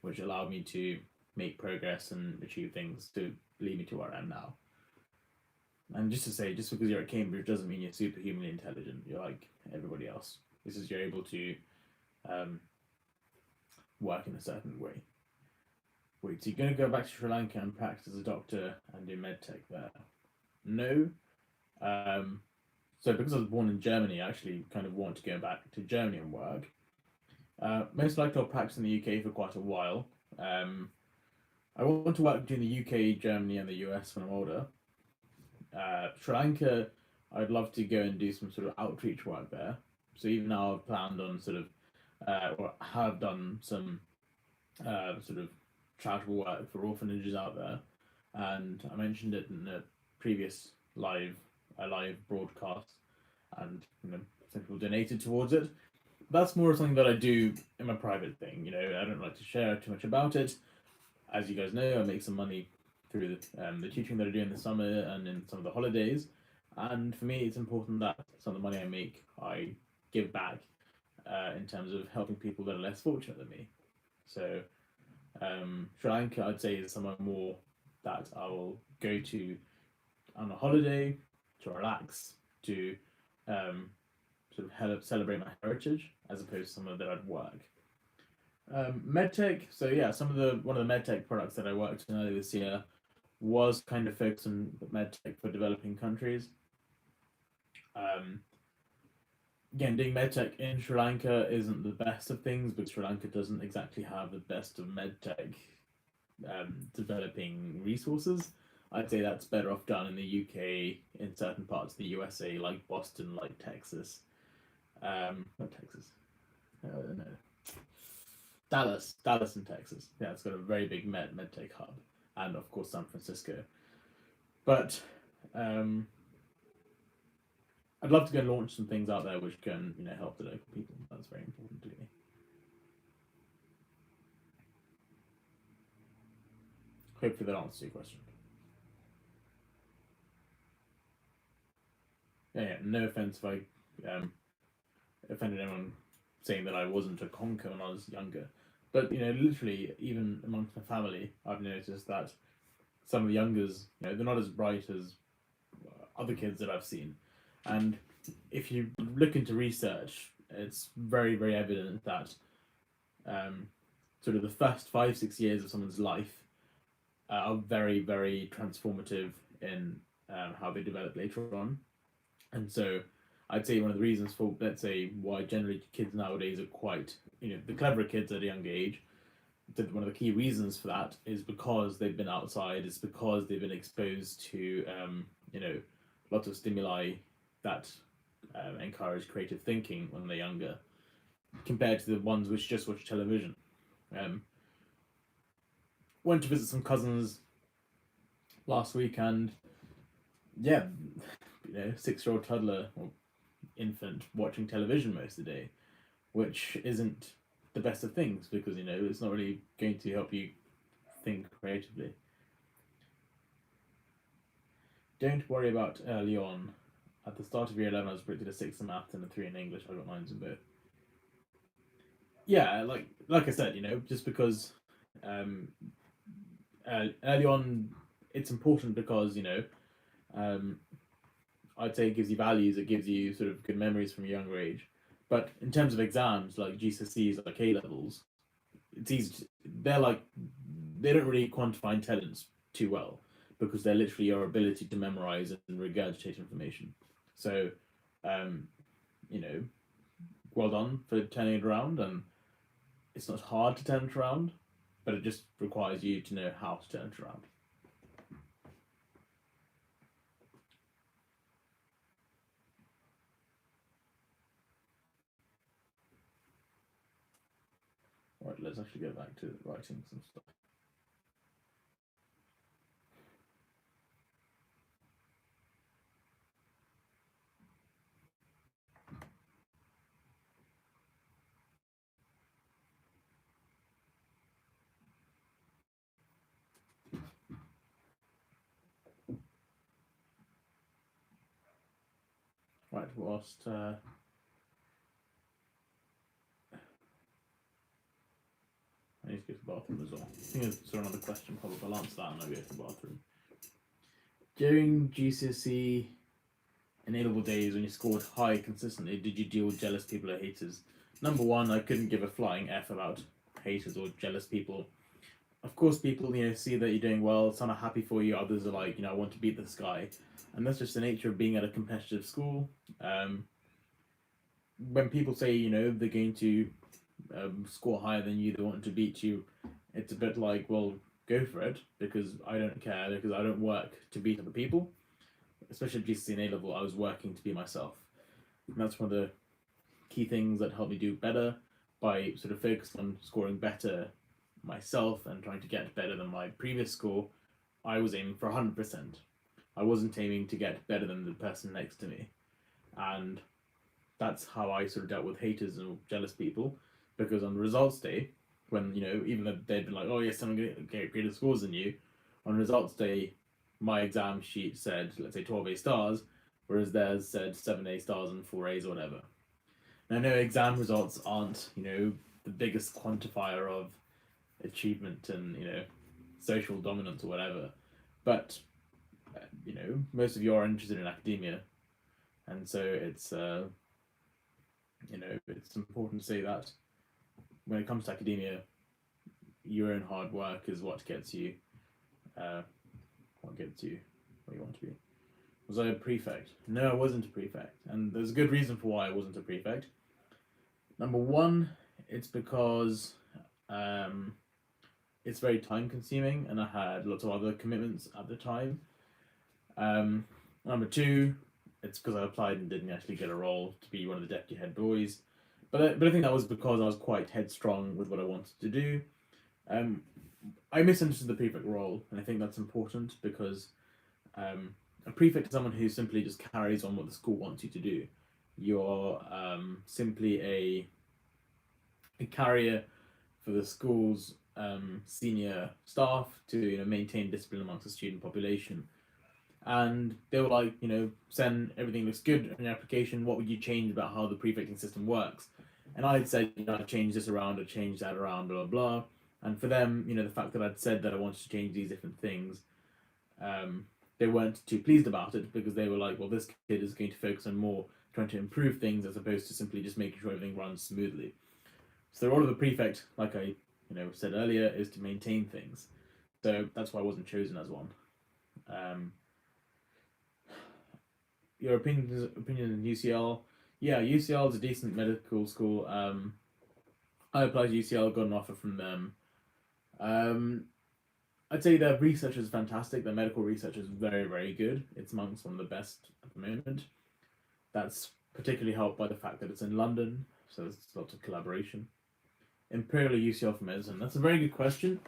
which allowed me to make progress and achieve things to lead me to where I am now. And just to say, just because you're at Cambridge doesn't mean you're superhumanly intelligent. You're like everybody else. This is you're able to um, work in a certain way. Wait, so you're going to go back to Sri Lanka and practice as a doctor and do medtech there? No. Um, so because I was born in Germany, I actually kind of want to go back to Germany and work. Most likely I'll practice in the UK for quite a while. I want to work between the UK, Germany, and the US when I'm older. Sri Lanka, I'd love to go and do some sort of outreach work there. So even now I've planned on sort of, or have done some sort of charitable work for orphanages out there, and I mentioned it in a previous live broadcast, and some people donated towards it. That's more something that I do in my private thing. I don't like to share too much about it. As you guys know, I make some money through the teaching that I do in the summer and in some of the holidays. And for me, it's important that some of the money I make, I give back in terms of helping people that are less fortunate than me. So Sri Lanka, I'd say, is somewhere more that I will go to on a holiday to relax, to sort of help celebrate my heritage, as opposed to somewhere that I'd work. Medtech. So yeah, one of the medtech products that I worked on earlier this year was kind of focused on medtech for developing countries. Um, Again, doing medtech in Sri Lanka isn't the best of things, but Sri Lanka doesn't exactly have the best of medtech developing resources. I'd say that's better off done in the UK, in certain parts of the USA, like Boston, like Texas. Not Texas. No. Dallas in Texas. Yeah, it's got a very big medtech hub, and of course San Francisco. But I'd love to go and launch some things out there which can help the local people. That's very important to me. Hopefully that answers your question. Yeah. No offense if I offended anyone saying that I wasn't a conker when I was younger. But literally, even amongst my family, I've noticed that some of the youngers, they're not as bright as other kids that I've seen. And if you look into research, it's very, very evident that sort of the first 5-6 years of someone's life are very, very transformative in how they develop later on. And so I'd say one of the reasons for, let's say, why generally kids nowadays are quite, the cleverer kids at a young age, one of the key reasons for that is because they've been outside, it's because they've been exposed to, lots of stimuli that encourage creative thinking when they're younger, compared to the ones which just watch television. Went to visit some cousins last week, and yeah, 6-year-old toddler or infant watching television most of the day, which isn't the best of things because it's not really going to help you think creatively. Don't worry about early on. At the start of year 11, I was predicted a 6 in maths and a 3 in English. I got 9s in both. Yeah, like I said, just because um, early on, it's important because um, I'd say it gives you values. It gives you sort of good memories from a younger age. But in terms of exams, like GCSEs, like A levels, it's easy. They're like they don't really quantify intelligence too well because they're literally your ability to memorize and regurgitate information. So, um, you know, well done for turning it around. And it's not hard to turn it around, but it just requires you to know how to turn it around. Right, let's actually go back to writing some stuff. Right, whilst I need to go to the bathroom as well. I think there's sort of another question pop up. I'll answer that and I'll go to the bathroom. During GCSE and A-level days when you scored high consistently, did you deal with jealous people or haters? Number one, I couldn't give a flying F about haters or jealous people. Of course, people see that you're doing well. Some are happy for you. Others are like, I want to beat this guy, and that's just the nature of being at a competitive school. When people say they're going to score higher than you, they want to beat you, it's a bit like, well, go for it because I don't care because I don't work to beat other people. Especially at GCSE and A level, I was working to be myself, and that's one of the key things that helped me do better by sort of focusing on scoring better myself and trying to get better than my previous score. I was aiming for 100%. I wasn't aiming to get better than the person next to me, and that's how I sort of dealt with haters and jealous people. Because on results day, when even though they'd been like, "Oh yes, I'm going to get greater scores than you," on results day, my exam sheet said, let's say 12 A stars, whereas theirs said 7 A stars and 4 A's or whatever. And I know exam results aren't the biggest quantifier of achievement and social dominance or whatever, but most of you are interested in academia, and so it's important to say that when it comes to academia, your own hard work is what gets you uh, where you want to be. Was I a prefect? No, I wasn't a prefect, and there's a good reason for why I wasn't a prefect. Number one, it's because um, it's very time consuming, and I had lots of other commitments at the time. Number two, it's because I applied and didn't actually get a role to be one of the deputy head boys. But I think that was because I was quite headstrong with what I wanted to do. Um, I misunderstood the prefect role, and I think that's important because a prefect is someone who simply just carries on what the school wants you to do. You're simply a carrier for the school's senior staff to maintain discipline amongst the student population. And they were like, send everything looks good in your application. What would you change about how the prefecting system works? And I'd said, I'd change this around, I'd change that around, blah, blah, blah. And for them, the fact that I'd said that I wanted to change these different things, they weren't too pleased about it because they were like, well, this kid is going to focus on more trying to improve things as opposed to simply just making sure everything runs smoothly. So the role of the prefect, like I said earlier, is to maintain things. So that's why I wasn't chosen as one. Um, your opinion on UCL? Yeah, UCL is a decent medical school. I applied to UCL, got an offer from them. Um, I'd say their research is fantastic. Their medical research is very, very good. It's amongst one of the best at the moment. That's particularly helped by the fact that it's in London, so there's lots of collaboration. Imperial or UCL for medicine? That's a very good question.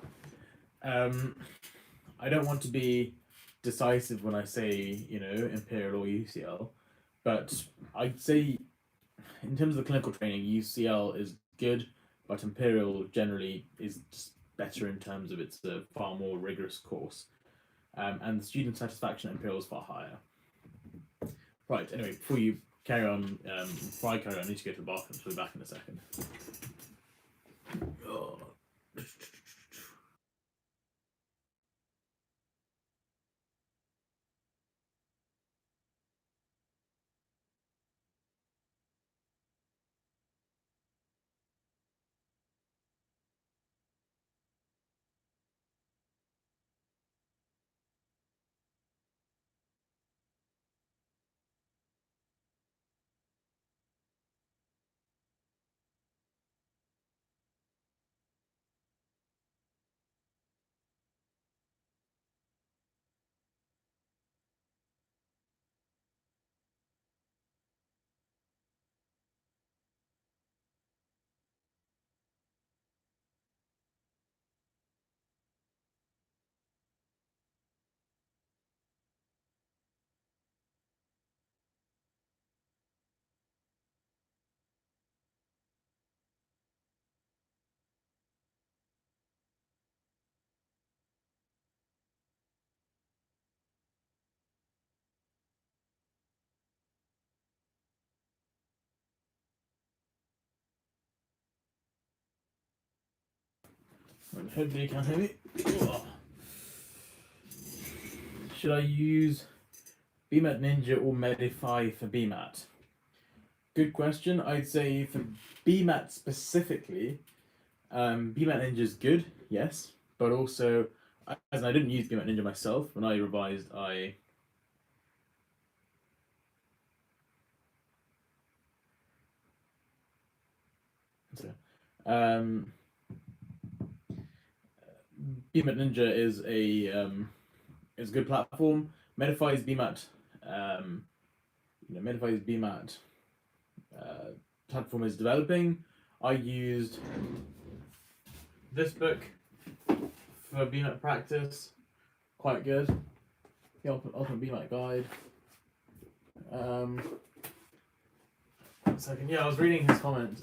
I don't want to be decisive when I say, Imperial or UCL, but I'd say in terms of the clinical training, UCL is good, but Imperial generally is just better in terms of it's a far more rigorous course. And the student satisfaction at Imperial is far higher. Right, anyway, before I carry on, I need to go to the bathroom, so we'll be back in a second. Oh. Hopefully you can hear me. Oh. Should I use BMAT Ninja or Medify for BMAT? Good question. I'd say for BMAT specifically, BMAT Ninja is good, yes, but also, as I didn't use BMAT Ninja myself, when I revised, um, BMAT Ninja is a good platform. Medify's BMAT, Medify's BMAT platform is developing. I used this book for BMAT practice, quite good. The Ultimate BMAT Guide. One second. Yeah, I was reading his comment.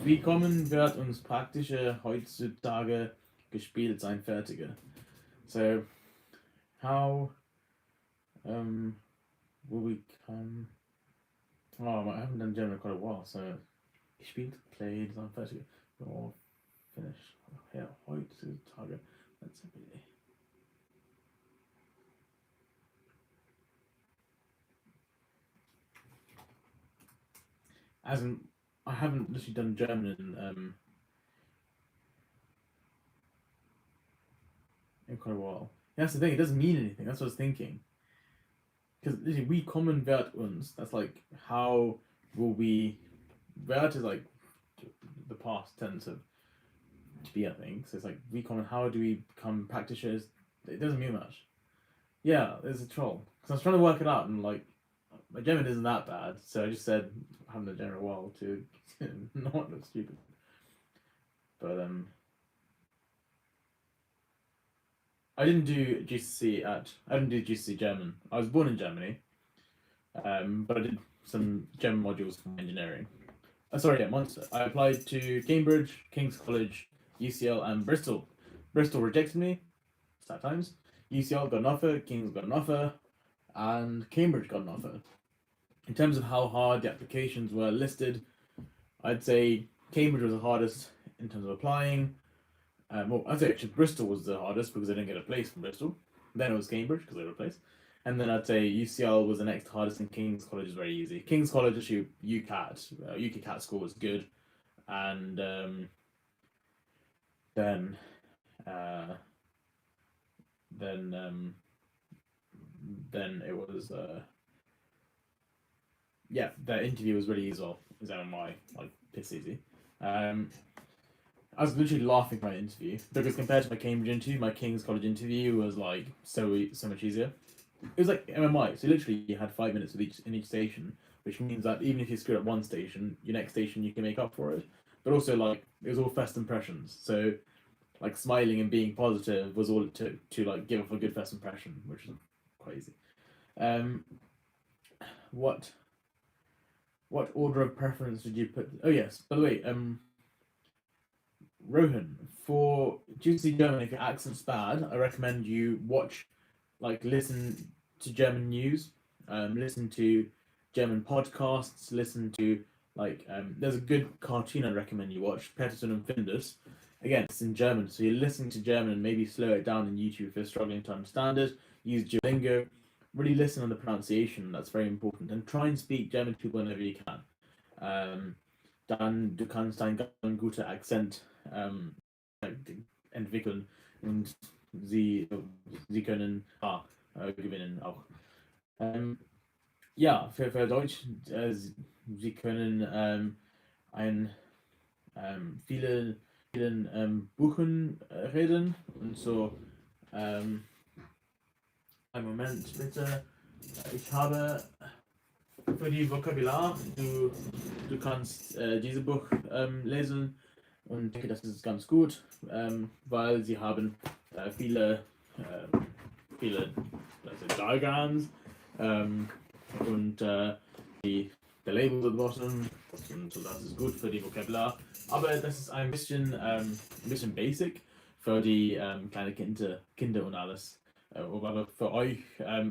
Wie kommen wird uns praktische heutzutage gespielt sein fertige? So, how will we come? Oh, I haven't done German in quite a while, so gespielt, played, sein fertige, or finish. Ja, heutzutage. Let's see. As in, I haven't literally done German in quite a while. That's the thing; it doesn't mean anything. That's what I was thinking. Because literally, wie kommen wird uns? That's like how will we? Wird is like the past tense of to be, I think. So it's like wie kommen. How do we become practitioners? It doesn't mean much. Yeah, there's a troll. Because I was trying to work it out, and like my German isn't that bad, so I just said having a general while to not look stupid. But I didn't do GCSE German. I was born in Germany, but I did some German modules for engineering. Sorry, yeah, Monster. I applied to Cambridge, King's College, UCL, and Bristol. Bristol rejected me, sad times. UCL got an offer, King's got an offer, and Cambridge got an offer. In terms of how hard the applications were listed, I'd say Cambridge was the hardest in terms of applying. Well, I'd say actually Bristol was the hardest because I didn't get a place from Bristol. Then it was Cambridge because I got a place. And then I'd say UCL was the next hardest, and King's College is very easy. King's College, actually, UCAT score was good. And then, uh, then, then it was, yeah, the interview was really easy. Well, is MMI, like, piss easy. I was literally laughing at my interview because compared to my Cambridge interview, my King's College interview was like so much easier. It was like MMI, so literally you had 5 minutes with each station, which means that even if you screw up one station, your next station you can make up for it. But also like it was all first impressions, so like smiling and being positive was all it took to like give off a good first impression, which is quite easy. Um, what order of preference would you put? Oh yes, by the way, Rohan, for Juicy German, if your accent's bad, I recommend you watch, like, listen to German news, listen to German podcasts, listen to, like, there's a good cartoon I'd recommend you watch, Peterson and Findus. Again, it's in German, so you're listening to German and maybe slow it down in YouTube if you're struggling to understand it. Use Duolingo. Really listen on the pronunciation, that's very important. And try and speak German to people whenever you can. Dann du kannst einen ganz guten Akzent entwickeln und sie können gewinnen auch. Ja, für Deutsch, sie können ein vielen Buchen reden und so. Einen Moment bitte. Ich habe für die Vokabular, du kannst dieses Buch lesen und denke, das ist ganz gut, weil sie haben viele Diagrams und der Label da draußen und so, das ist gut für die Vokabular. Aber das ist ein bisschen basic für die kleinen Kinder und alles. Aber für euch,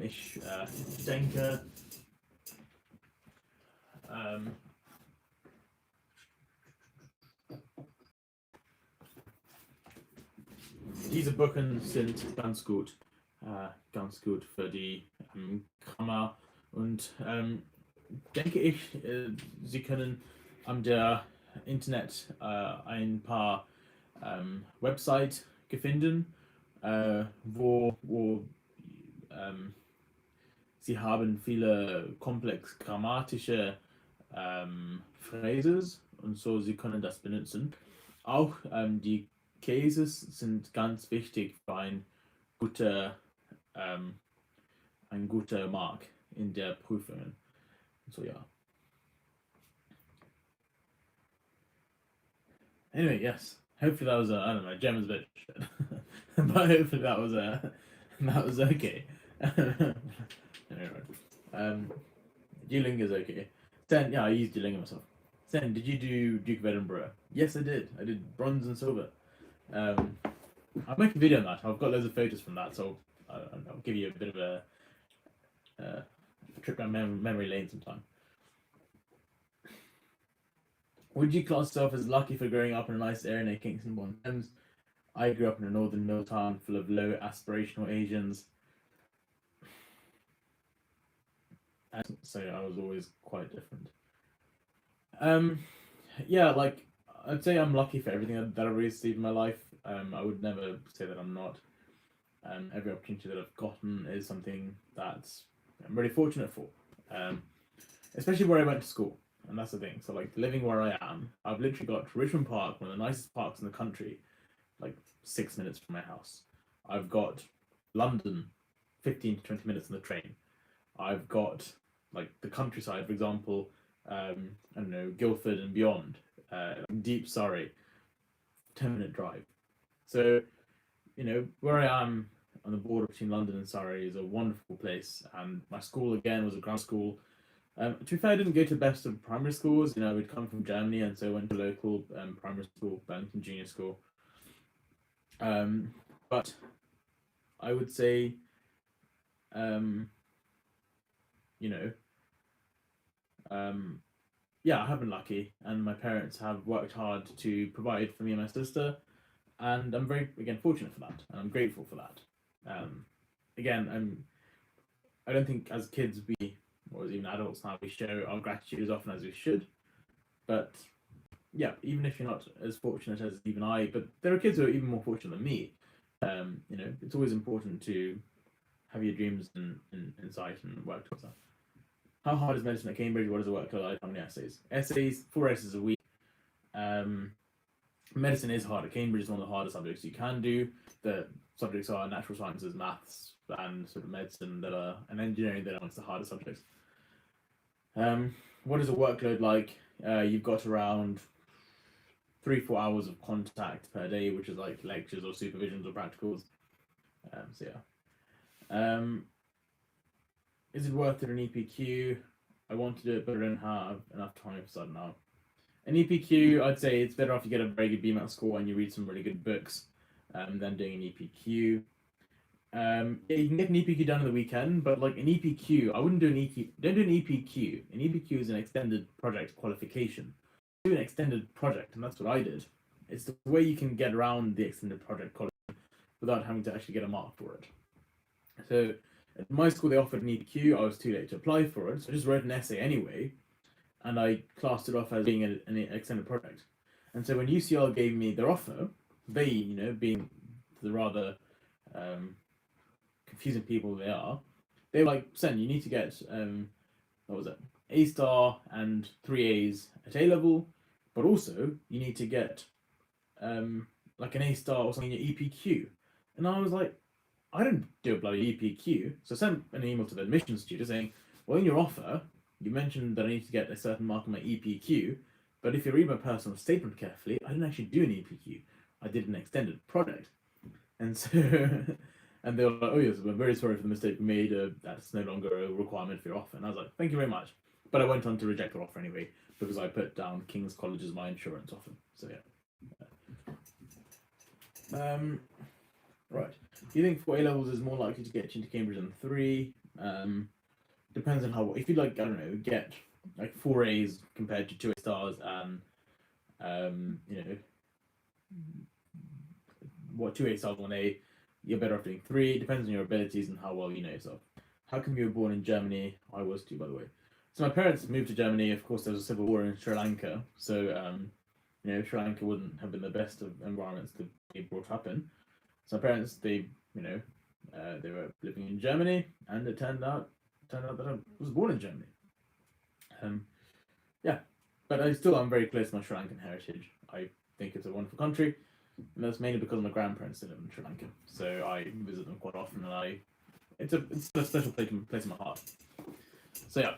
ich denke, diese Bücher sind ganz gut für die Grammar und denke ich, Sie können am der Internet ein paar Websites finden, wo Sie haben viele komplex grammatische Phrases und so, Sie können das benutzen. Auch die Cases sind ganz wichtig für guter, ein guter Mark in der Prüfungen. So ja. Anyway, yes. Hopefully that was I don't know, Gemma's a bit shit. But hopefully that was okay. Anyway. Duolingo is okay. Sen, yeah, I used Duolingo myself. Sen, did you do Duke of Edinburgh? Yes, I did. I did bronze and silver. I'll make a video on that. I've got loads of photos from that, so I'll give you a bit of a trip down memory lane sometime. Would you class yourself as lucky for growing up in a nice area near Kingston upon Thames? I grew up in a northern mill town full of low aspirational Asians. And so I was always quite different. Yeah, like I'd say I'm lucky for everything that I've received in my life. I would never say that I'm not. Every opportunity that I've gotten is something that I'm really fortunate for. Especially where I went to school, and that's the thing. So like living where I am, I've literally got Richmond Park, one of the nicest parks in the country, like 6 minutes from my house. I've got London, 15 to 20 minutes on the train. I've got like the countryside, for example, I don't know, Guildford and beyond, deep Surrey, 10-minute drive. So, you know, where I am on the border between London and Surrey is a wonderful place. And my school, again, was a grammar school. To be fair, I didn't go to the best of primary schools. You know, we'd come from Germany, and so I went to local primary school, Burlington Junior School. But I would say, you know, yeah, I have been lucky, and my parents have worked hard to provide for me and my sister, and I'm very, again, fortunate for that, and I'm grateful for that. Again, I don't think as kids or as even adults now, we show our gratitude as often as we should, but yeah, even if you're not as fortunate as even I, but there are kids who are even more fortunate than me. You know, it's always important to have your dreams in sight and work towards that. How hard is medicine at Cambridge? What is the workload like? How many essays? Essays, 4 essays a week. Medicine is hard. At Cambridge is one of the hardest subjects you can do. The subjects are natural sciences, maths, and sort of medicine and engineering that are amongst the hardest subjects. What is the workload like? You've got around 3-4 hours of contact per day, which is like lectures or supervisions or practicals. So yeah. Is it worth it an EPQ? I want to do it, but I don't have enough time for that now. An EPQ, I'd say it's better off you get a very good BMAT score and you read some really good books than doing an EPQ. Yeah, you can get an EPQ done on the weekend, but like an EPQ, I wouldn't do an EPQ. Don't do an EPQ. An EPQ is an extended project qualification. Do an extended project, and that's what I did. It's the way you can get around the extended project qualification without having to actually get a mark for it. So at my school, they offered an EPQ. I was too late to apply for it, so I just wrote an essay anyway, and I classed it off as being an extended project. And so when UCL gave me their offer, they, being the rather confusing people they are, they were like, Sen, you need to get what was it? A star and 3 A's at A level, but also you need to get like an A star or something in your EPQ. And I was like, I don't do a bloody EPQ. So I sent an email to the admissions tutor saying, well, in your offer, you mentioned that I need to get a certain mark on my EPQ, but if you read my personal statement carefully, I didn't actually do an EPQ. I did an extended project. And so, and they were like, oh yes, we're very sorry for the mistake we made. That's no longer a requirement for your offer. And I was like, thank you very much. But I went on to reject the offer anyway, because I put down King's College as my insurance offer. So yeah. Right. Do you think 4 A levels is more likely to get you into Cambridge than 3? Depends on how. If you like, I don't know, get like 4 A's compared to 2 A stars, and what 2 A stars 1 A, you're better off doing 3. It depends on your abilities and how well you know yourself. How come you were born in Germany? I was too, by the way. So my parents moved to Germany. Of course, there was a civil war in Sri Lanka, so Sri Lanka wouldn't have been the best of environments to be brought up in. So my parents, they were living in Germany, and it turned out that I was born in Germany. Yeah, but I'm very close to my Sri Lankan heritage. I think it's a wonderful country, and that's mainly because my grandparents live in Sri Lanka, so I visit them quite often, and it's a special place in my heart. So yeah.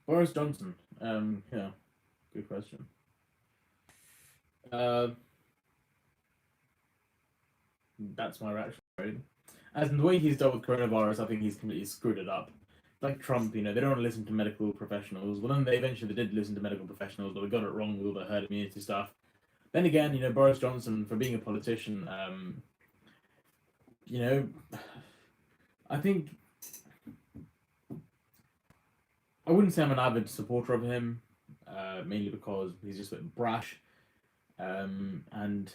Boris Johnson. Yeah, good question. That's my reaction. Right? As in the way he's dealt with coronavirus, I think he's completely screwed it up. Like Trump, they don't want to listen to medical professionals. Well, then they eventually did listen to medical professionals, but they got it wrong with all the herd immunity stuff. Then again, Boris Johnson, for being a politician, I think I wouldn't say I'm an avid supporter of him, mainly because he's just a bit brash, and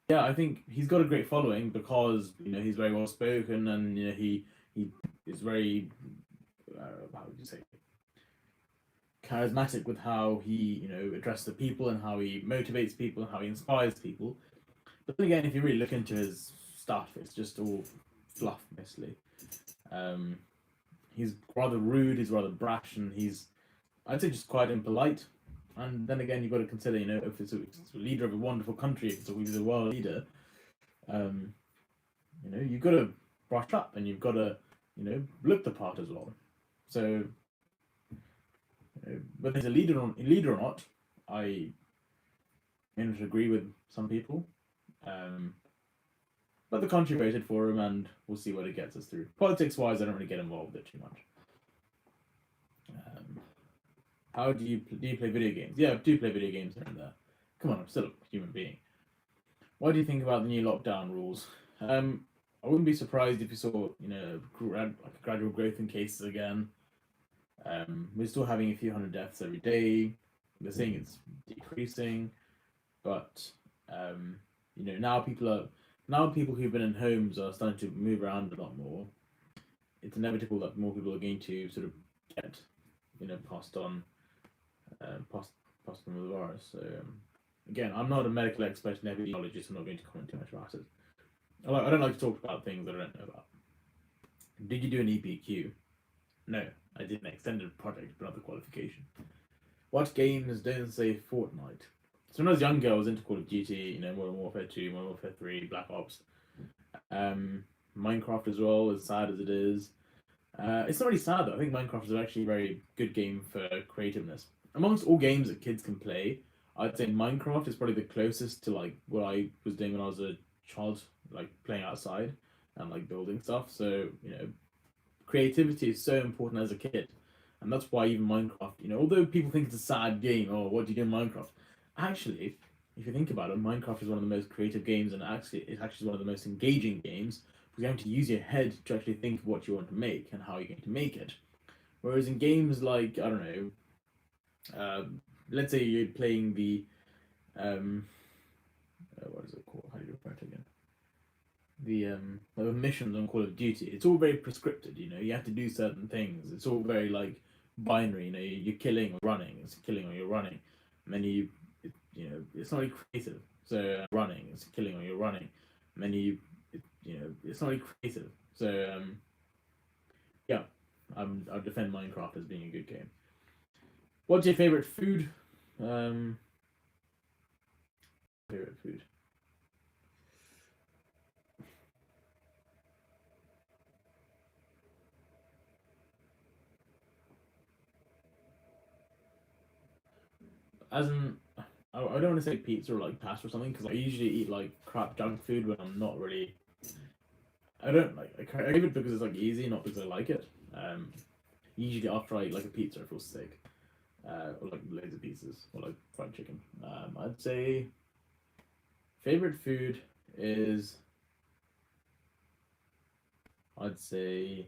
yeah, I think he's got a great following because he's very well spoken, and he is very how would you say, charismatic with how he addresses the people and how he motivates people and how he inspires people. But then again, if you really look into his stuff, it's just all fluff mostly. He's rather rude, he's rather brash, and I'd say just quite impolite. And then again, you've got to consider, if it's a leader of a wonderful country, if he's a world leader, you've got to brush up and you've got to, look the part as well. So, whether he's a leader or not, I may not agree with some people. But the country voted for him, and we'll see what it gets us through. Politics-wise, I don't really get involved with it too much. How do you play video games? Yeah, I do play video games here and there. Come on, I'm still a human being. What do you think about the new lockdown rules? I wouldn't be surprised if you saw, a gradual growth in cases again. We're still having a few hundred deaths every day. They're saying it's decreasing, but now people who've been in homes are starting to move around a lot more. It's inevitable that more people are going to sort of get, passed on the virus. So again, I'm not a medical expert and epidemiologist. I'm not going to comment too much about it. I don't like to talk about things that I don't know about. Did you do an EPQ? No, I did an extended project, but not the qualification. What games don't say Fortnite? So when I was younger, I was into Call of Duty, Modern Warfare 2, Modern Warfare 3, Black Ops. Um, Minecraft as well, as sad as it is. It's not really sad though. I think Minecraft is actually a very good game for creativeness. Amongst all games that kids can play, I'd say Minecraft is probably the closest to like what I was doing when I was a child, like playing outside and like building stuff. So, creativity is so important as a kid. And that's why even Minecraft, although people think it's a sad game, oh, what do you do in Minecraft? Actually, if you think about it, Minecraft is one of the most creative games, and actually, it's actually one of the most engaging games because you have to use your head to actually think of what you want to make and how you're going to make it. Whereas in games like, I don't know, let's say you're playing the, what is it called? How do you refer to it again? The missions on Call of Duty, it's all very prescripted. You have to do certain things. It's all very like binary. You're killing or running. It's killing or you're running, and then it's not really creative. So running, it's killing or you're running, and then it's not really creative. So yeah, I defend Minecraft as being a good game. What's your favorite food? Um, favorite food. As in, I don't want to say pizza or like pasta or something because I usually eat like crap junk food when I'm not really. I don't like. I crave it because it's like easy, not because I like it. Usually after I eat like a pizza, I feel sick, or like loads of pizzas, or like fried chicken. I'd say favorite food is. I'd say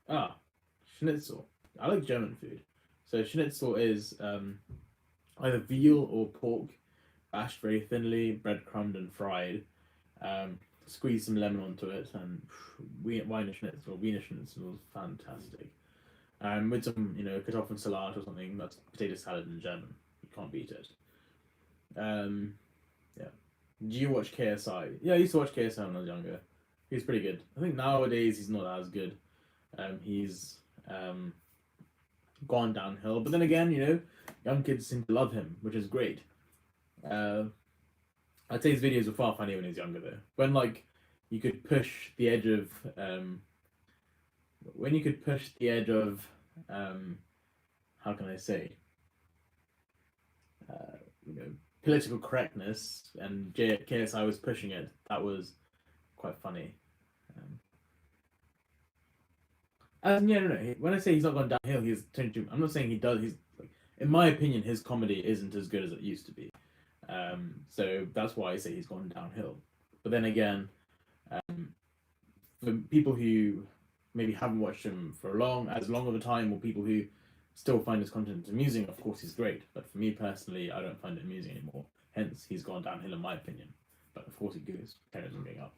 ah, schnitzel. I like German food, so schnitzel is either veal or pork, bashed very thinly, breadcrumbed and fried. Squeeze some lemon onto it, and Wiener Schnitzel is fantastic. With some, Kartoffelsalat or something. That's potato salad in German. You can't beat it. Um, yeah. Do you watch KSI? Yeah, I used to watch KSI when I was younger. He's pretty good. I think nowadays he's not as good. He's um, gone downhill. But then again, young kids seem to love him, which is great. Uh, I'd say his videos were far funnier when he was younger, though. You could push the edge of when you could push the edge of um, how can I say, uh, you know, political correctness, and KSI was pushing it. That was quite funny. Um, yeah, no, no. When I say he's not gone downhill, he's turned to. I'm not saying he does. He's like, in my opinion, his comedy isn't as good as it used to be. So that's why I say he's gone downhill. But then again, um, for people who maybe haven't watched him for as long of a time, or people who still find his content amusing, of course he's great. But for me personally, I don't find it amusing anymore. Hence, he's gone downhill in my opinion. But of course, he carries on going up.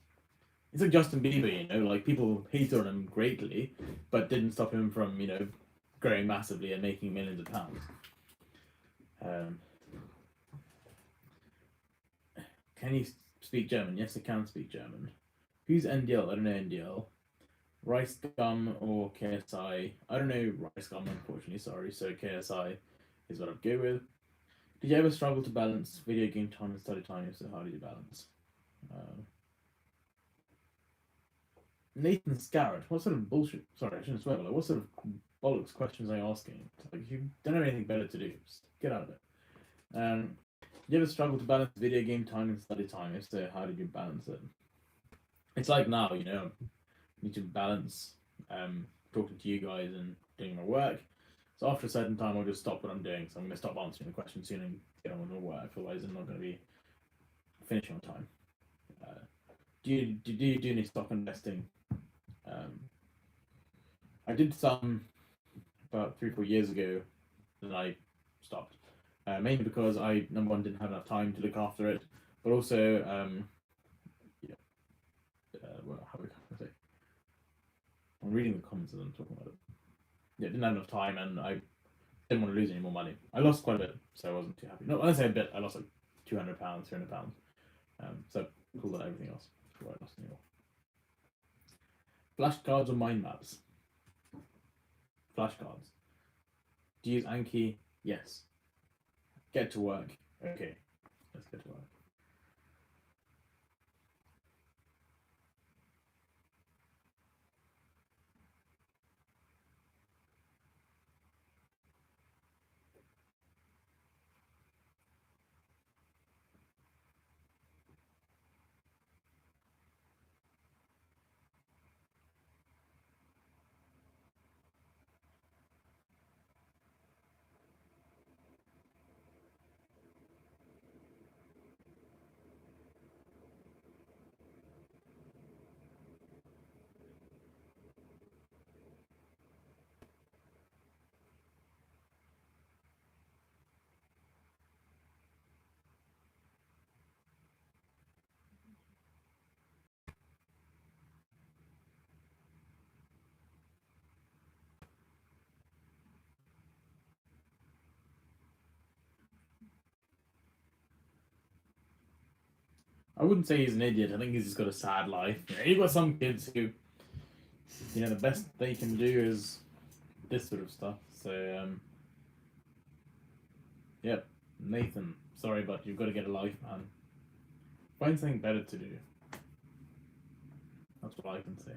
It's like Justin Bieber, like people hated on him greatly, but didn't stop him from, growing massively and making millions of pounds. Um, can you speak German? Yes, I can speak German. Who's NDL? I don't know NDL. Rice Gum or KSI? I don't know Rice Gum, unfortunately, sorry. So KSI is what I'd go with. Did you ever struggle to balance video game time and study time? If so, how did you balance? Uh, Nathan Scarrett, what sort of bullshit? Sorry, I shouldn't swear, but like, what sort of bollocks questions are you asking? Like, you don't have anything better to do. Just get out of it. Do you ever struggle to balance video game time and study time? If so, how did you balance it? It's like now, need to balance talking to you guys and doing my work. So after a certain time, I'll just stop what I'm doing. So I'm going to stop answering the questions soon and get on with my work. Otherwise, I'm not going to be finishing on time. Do you do any stock investing? Um, I did some about 3 or 4 years ago, and I stopped. Mainly because I, number one, didn't have enough time to look after it, but also, yeah, well, how can I say? I'm reading the comments as I'm talking about it. Yeah, didn't have enough time, and I didn't want to lose any more money. I lost quite a bit, so I wasn't too happy. No, when I say a bit, I lost like £200, £300. So cool that everything else before I lost anymore. Flashcards or mind maps? flashcards. Do you use Anki? Yes. Get to work. Okay, let's get to work. I wouldn't say he's an idiot. I think he's just got a sad life. You've got some kids who, the best they can do is this sort of stuff. So, yep, Nathan, sorry, but you've got to get a life, man. Find something better to do. That's what I can say.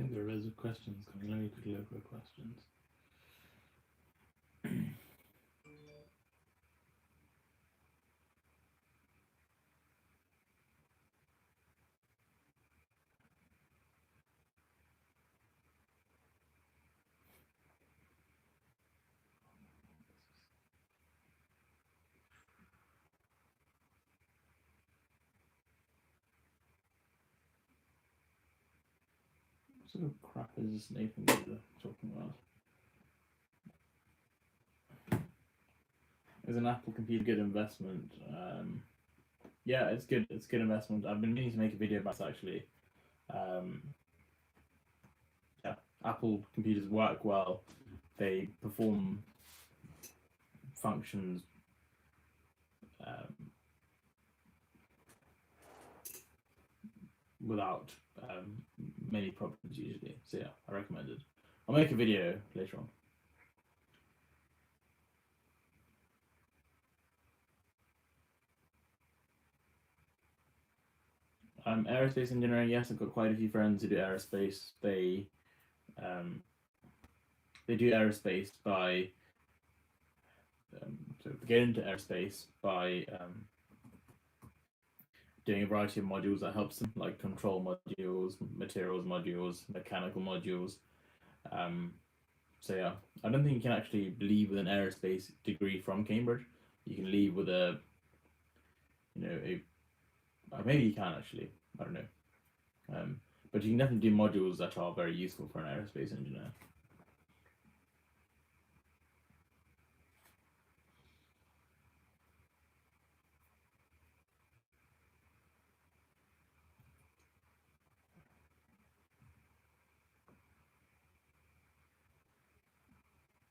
think there are loads of questions coming. Let me quickly look for questions. What sort of crap is Nathan talking about? Is an Apple computer good investment? Yeah, it's good. It's good investment. I've been meaning to make a video about this actually. Yeah, Apple computers work well. They perform functions without many problems usually. So yeah, I recommend it. I'll make a video later on. Aerospace engineering, yes, I've got quite a few friends who do aerospace. They do aerospace by so they get into aerospace by doing a variety of modules that helps them, like control modules, materials modules, mechanical modules. So yeah, I don't think you can actually leave with an aerospace degree from Cambridge. You can leave with a, maybe you can actually. I don't know. But you can definitely do modules that are very useful for an aerospace engineer.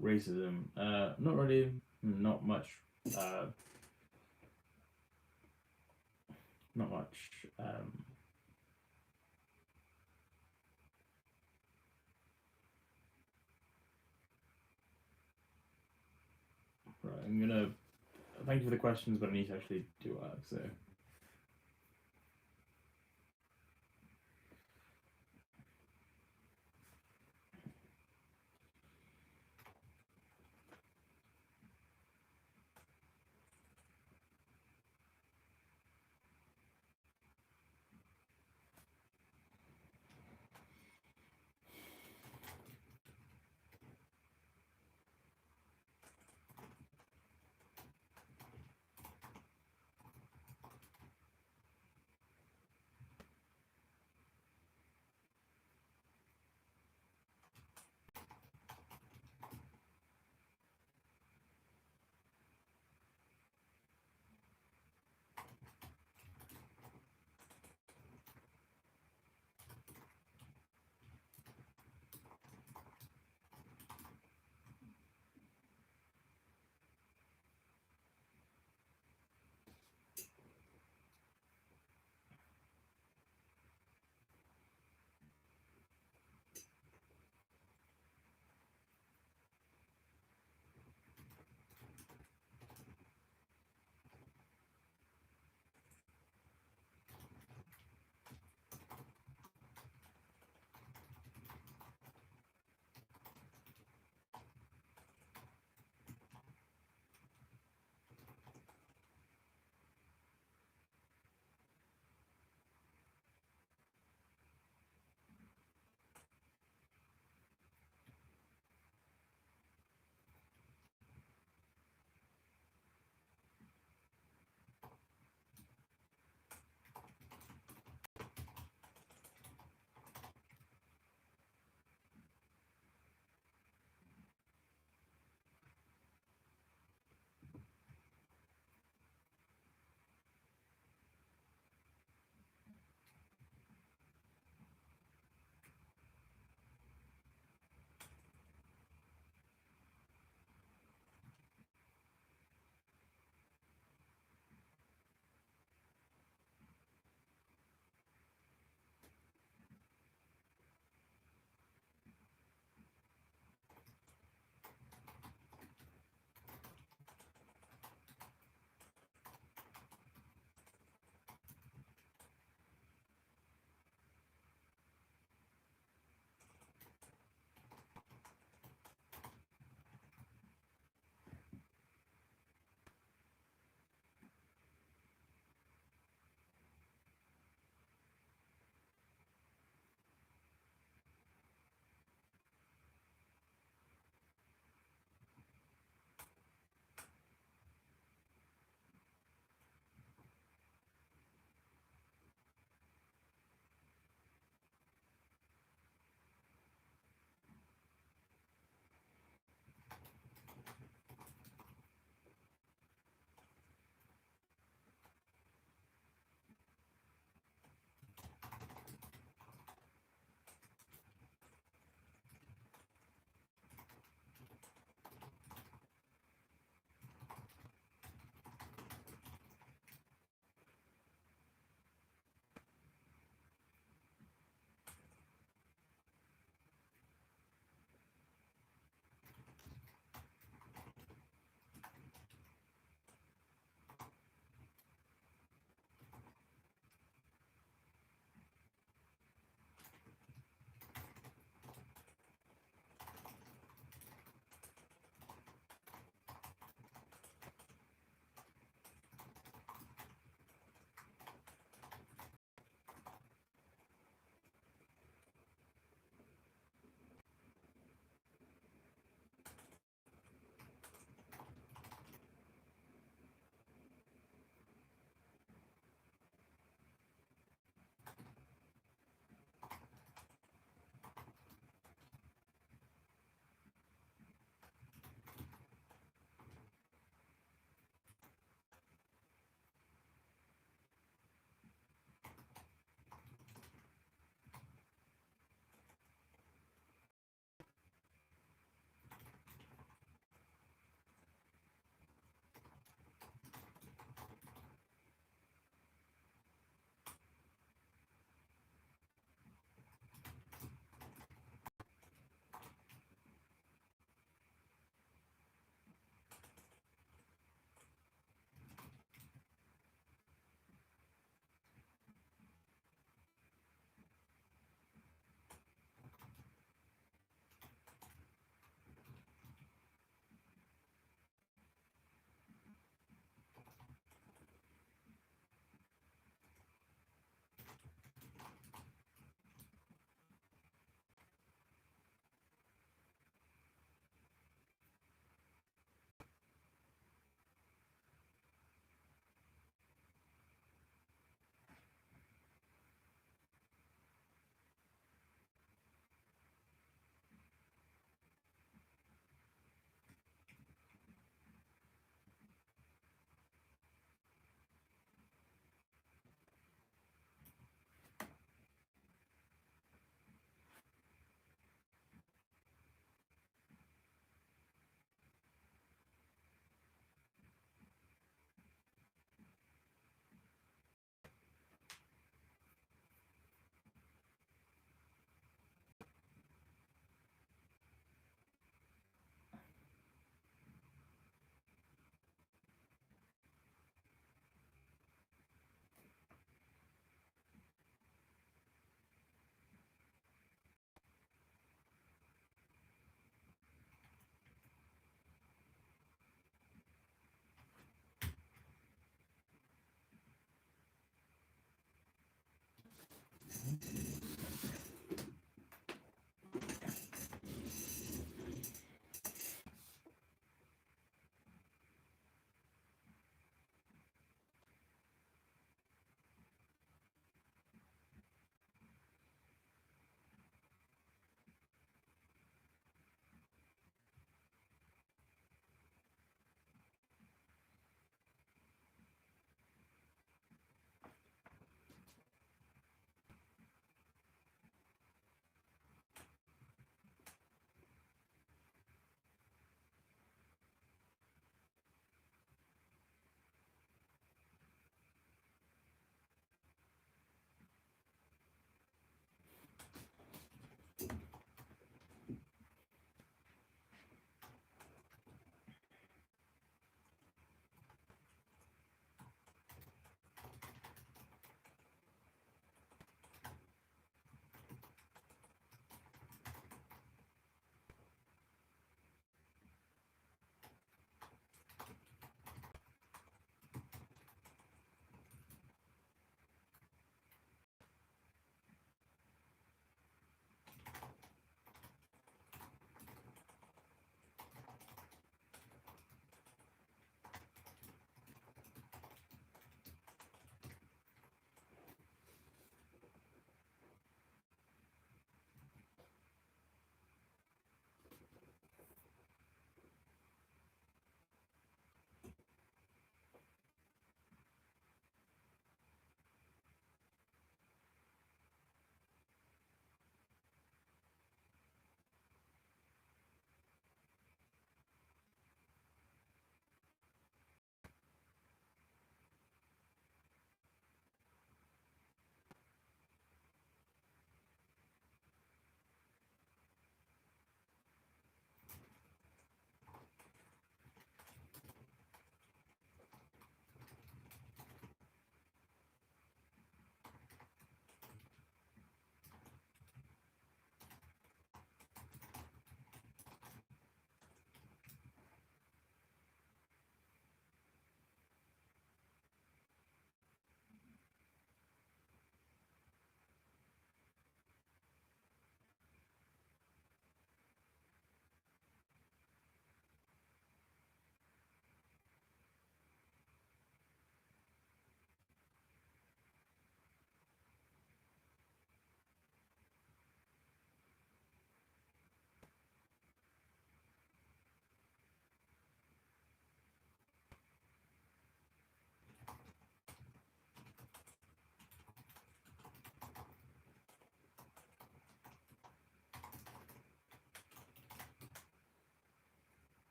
Racism, not really, not much, not much. Right, I'm gonna thank you for the questions, but I need to actually do work. So.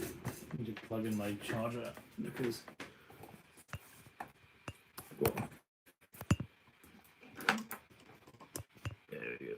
I need to plug in my charger because well, there we go.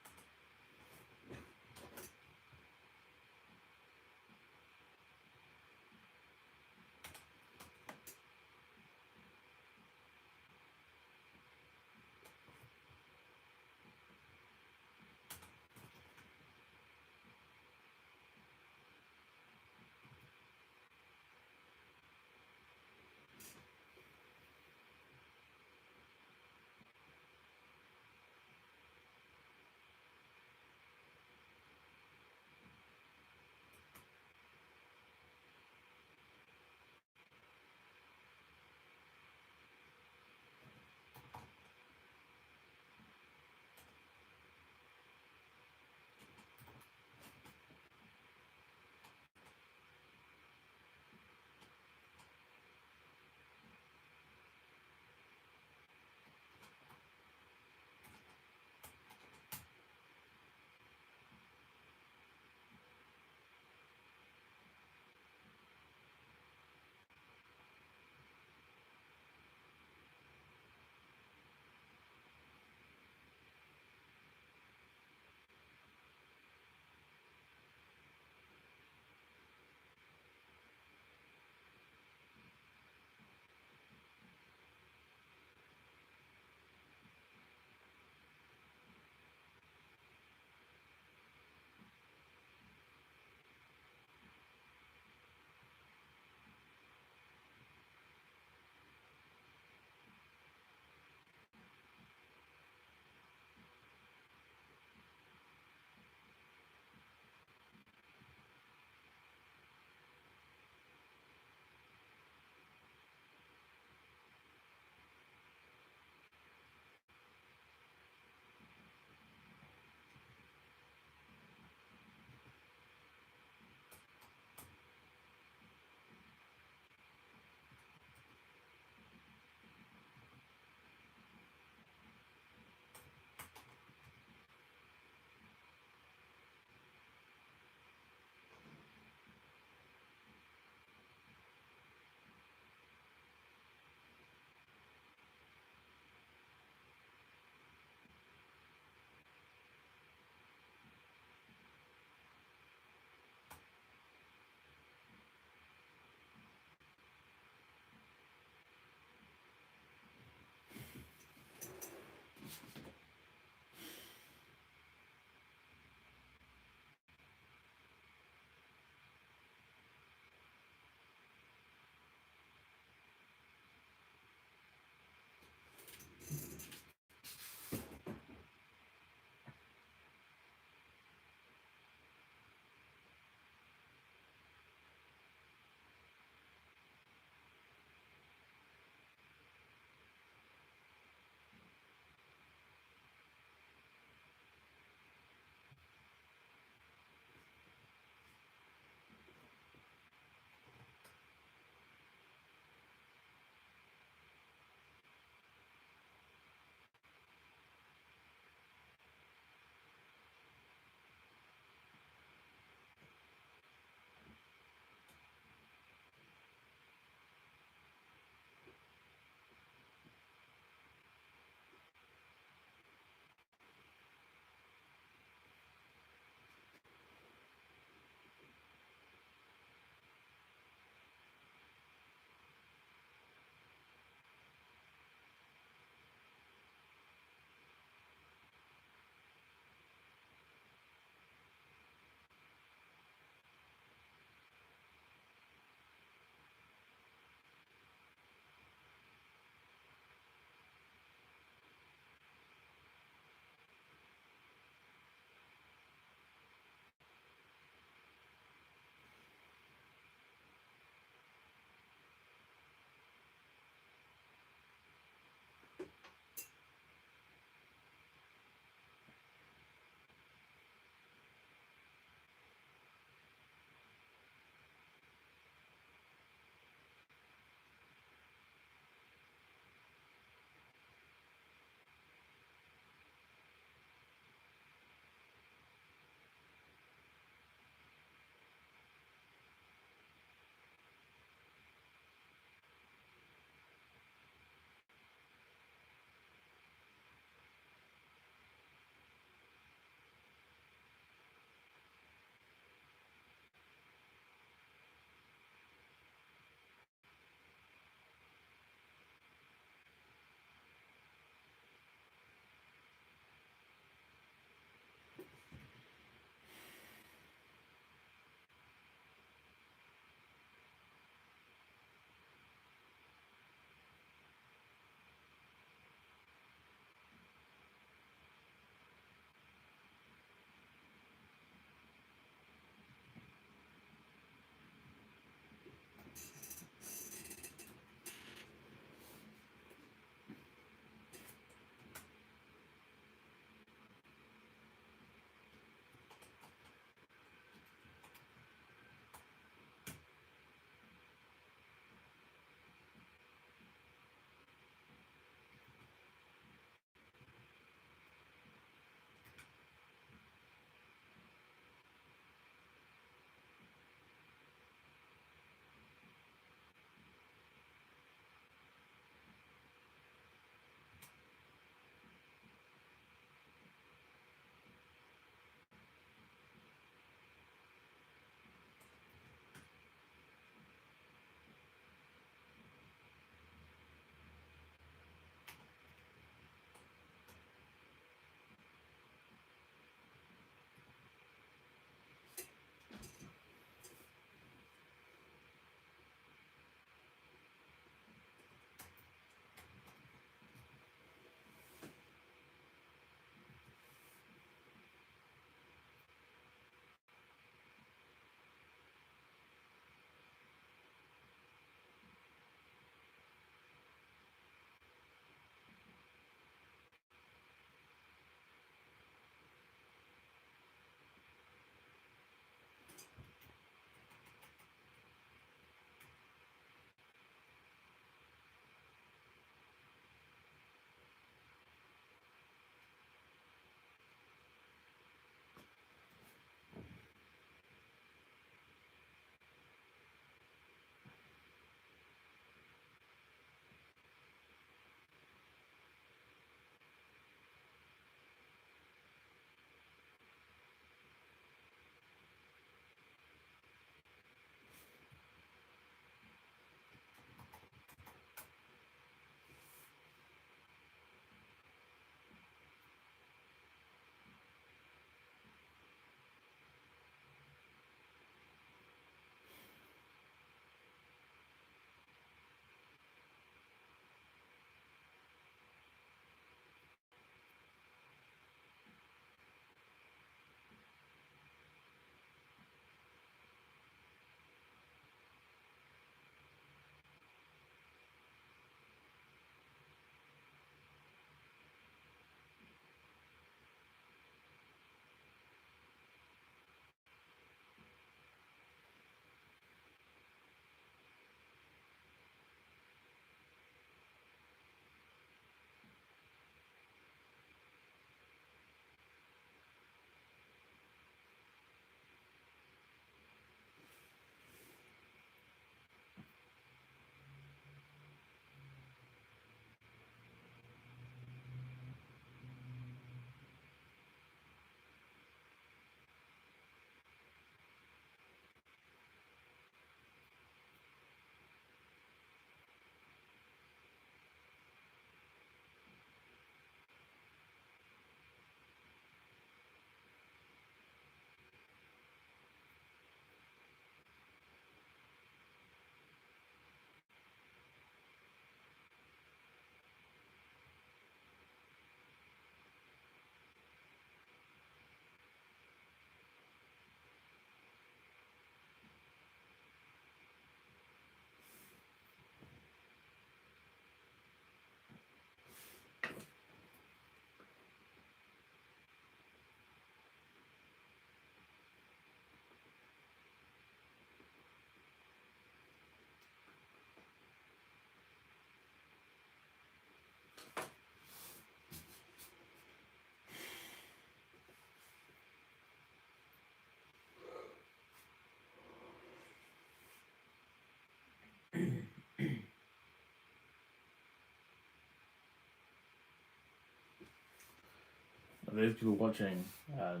those people watching, hope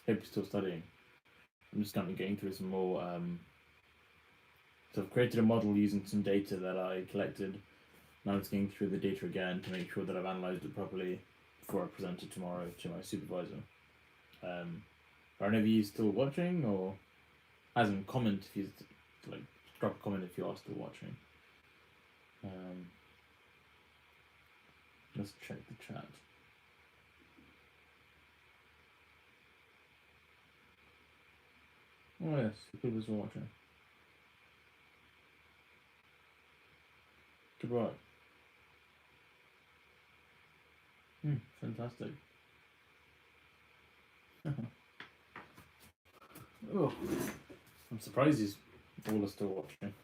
you're still studying. I'm just kind of going through some more. So I've created a model using some data that I collected. Now I'm just going through the data again to make sure that I've analysed it properly before I present it tomorrow to my supervisor. Are any of you still watching, or as in comment if you like drop a comment if you are still watching. Let's check the chat. Oh yes, the people are watching. Good work. Fantastic. Oh, I'm surprised you all are still watching.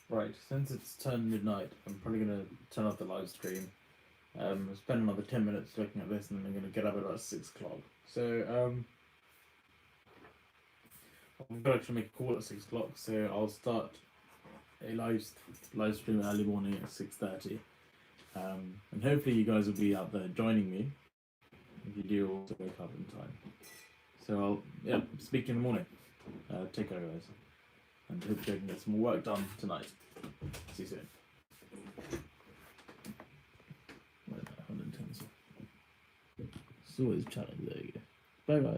Right, since it's turned midnight, I'm probably going to turn off the live stream. Spend another 10 minutes looking at this, and then I'm going to get up at about 6 o'clock. So, I'm going to actually make a call at 6 o'clock, so I'll start a live stream early morning at 6:30. And hopefully you guys will be out there joining me if you do also wake up in time. So I'll speak in the morning. Take care, guys, and hopefully I can get some more work done tonight. See you soon. Where's that 110? It's always challenge. There you go. Bye bye.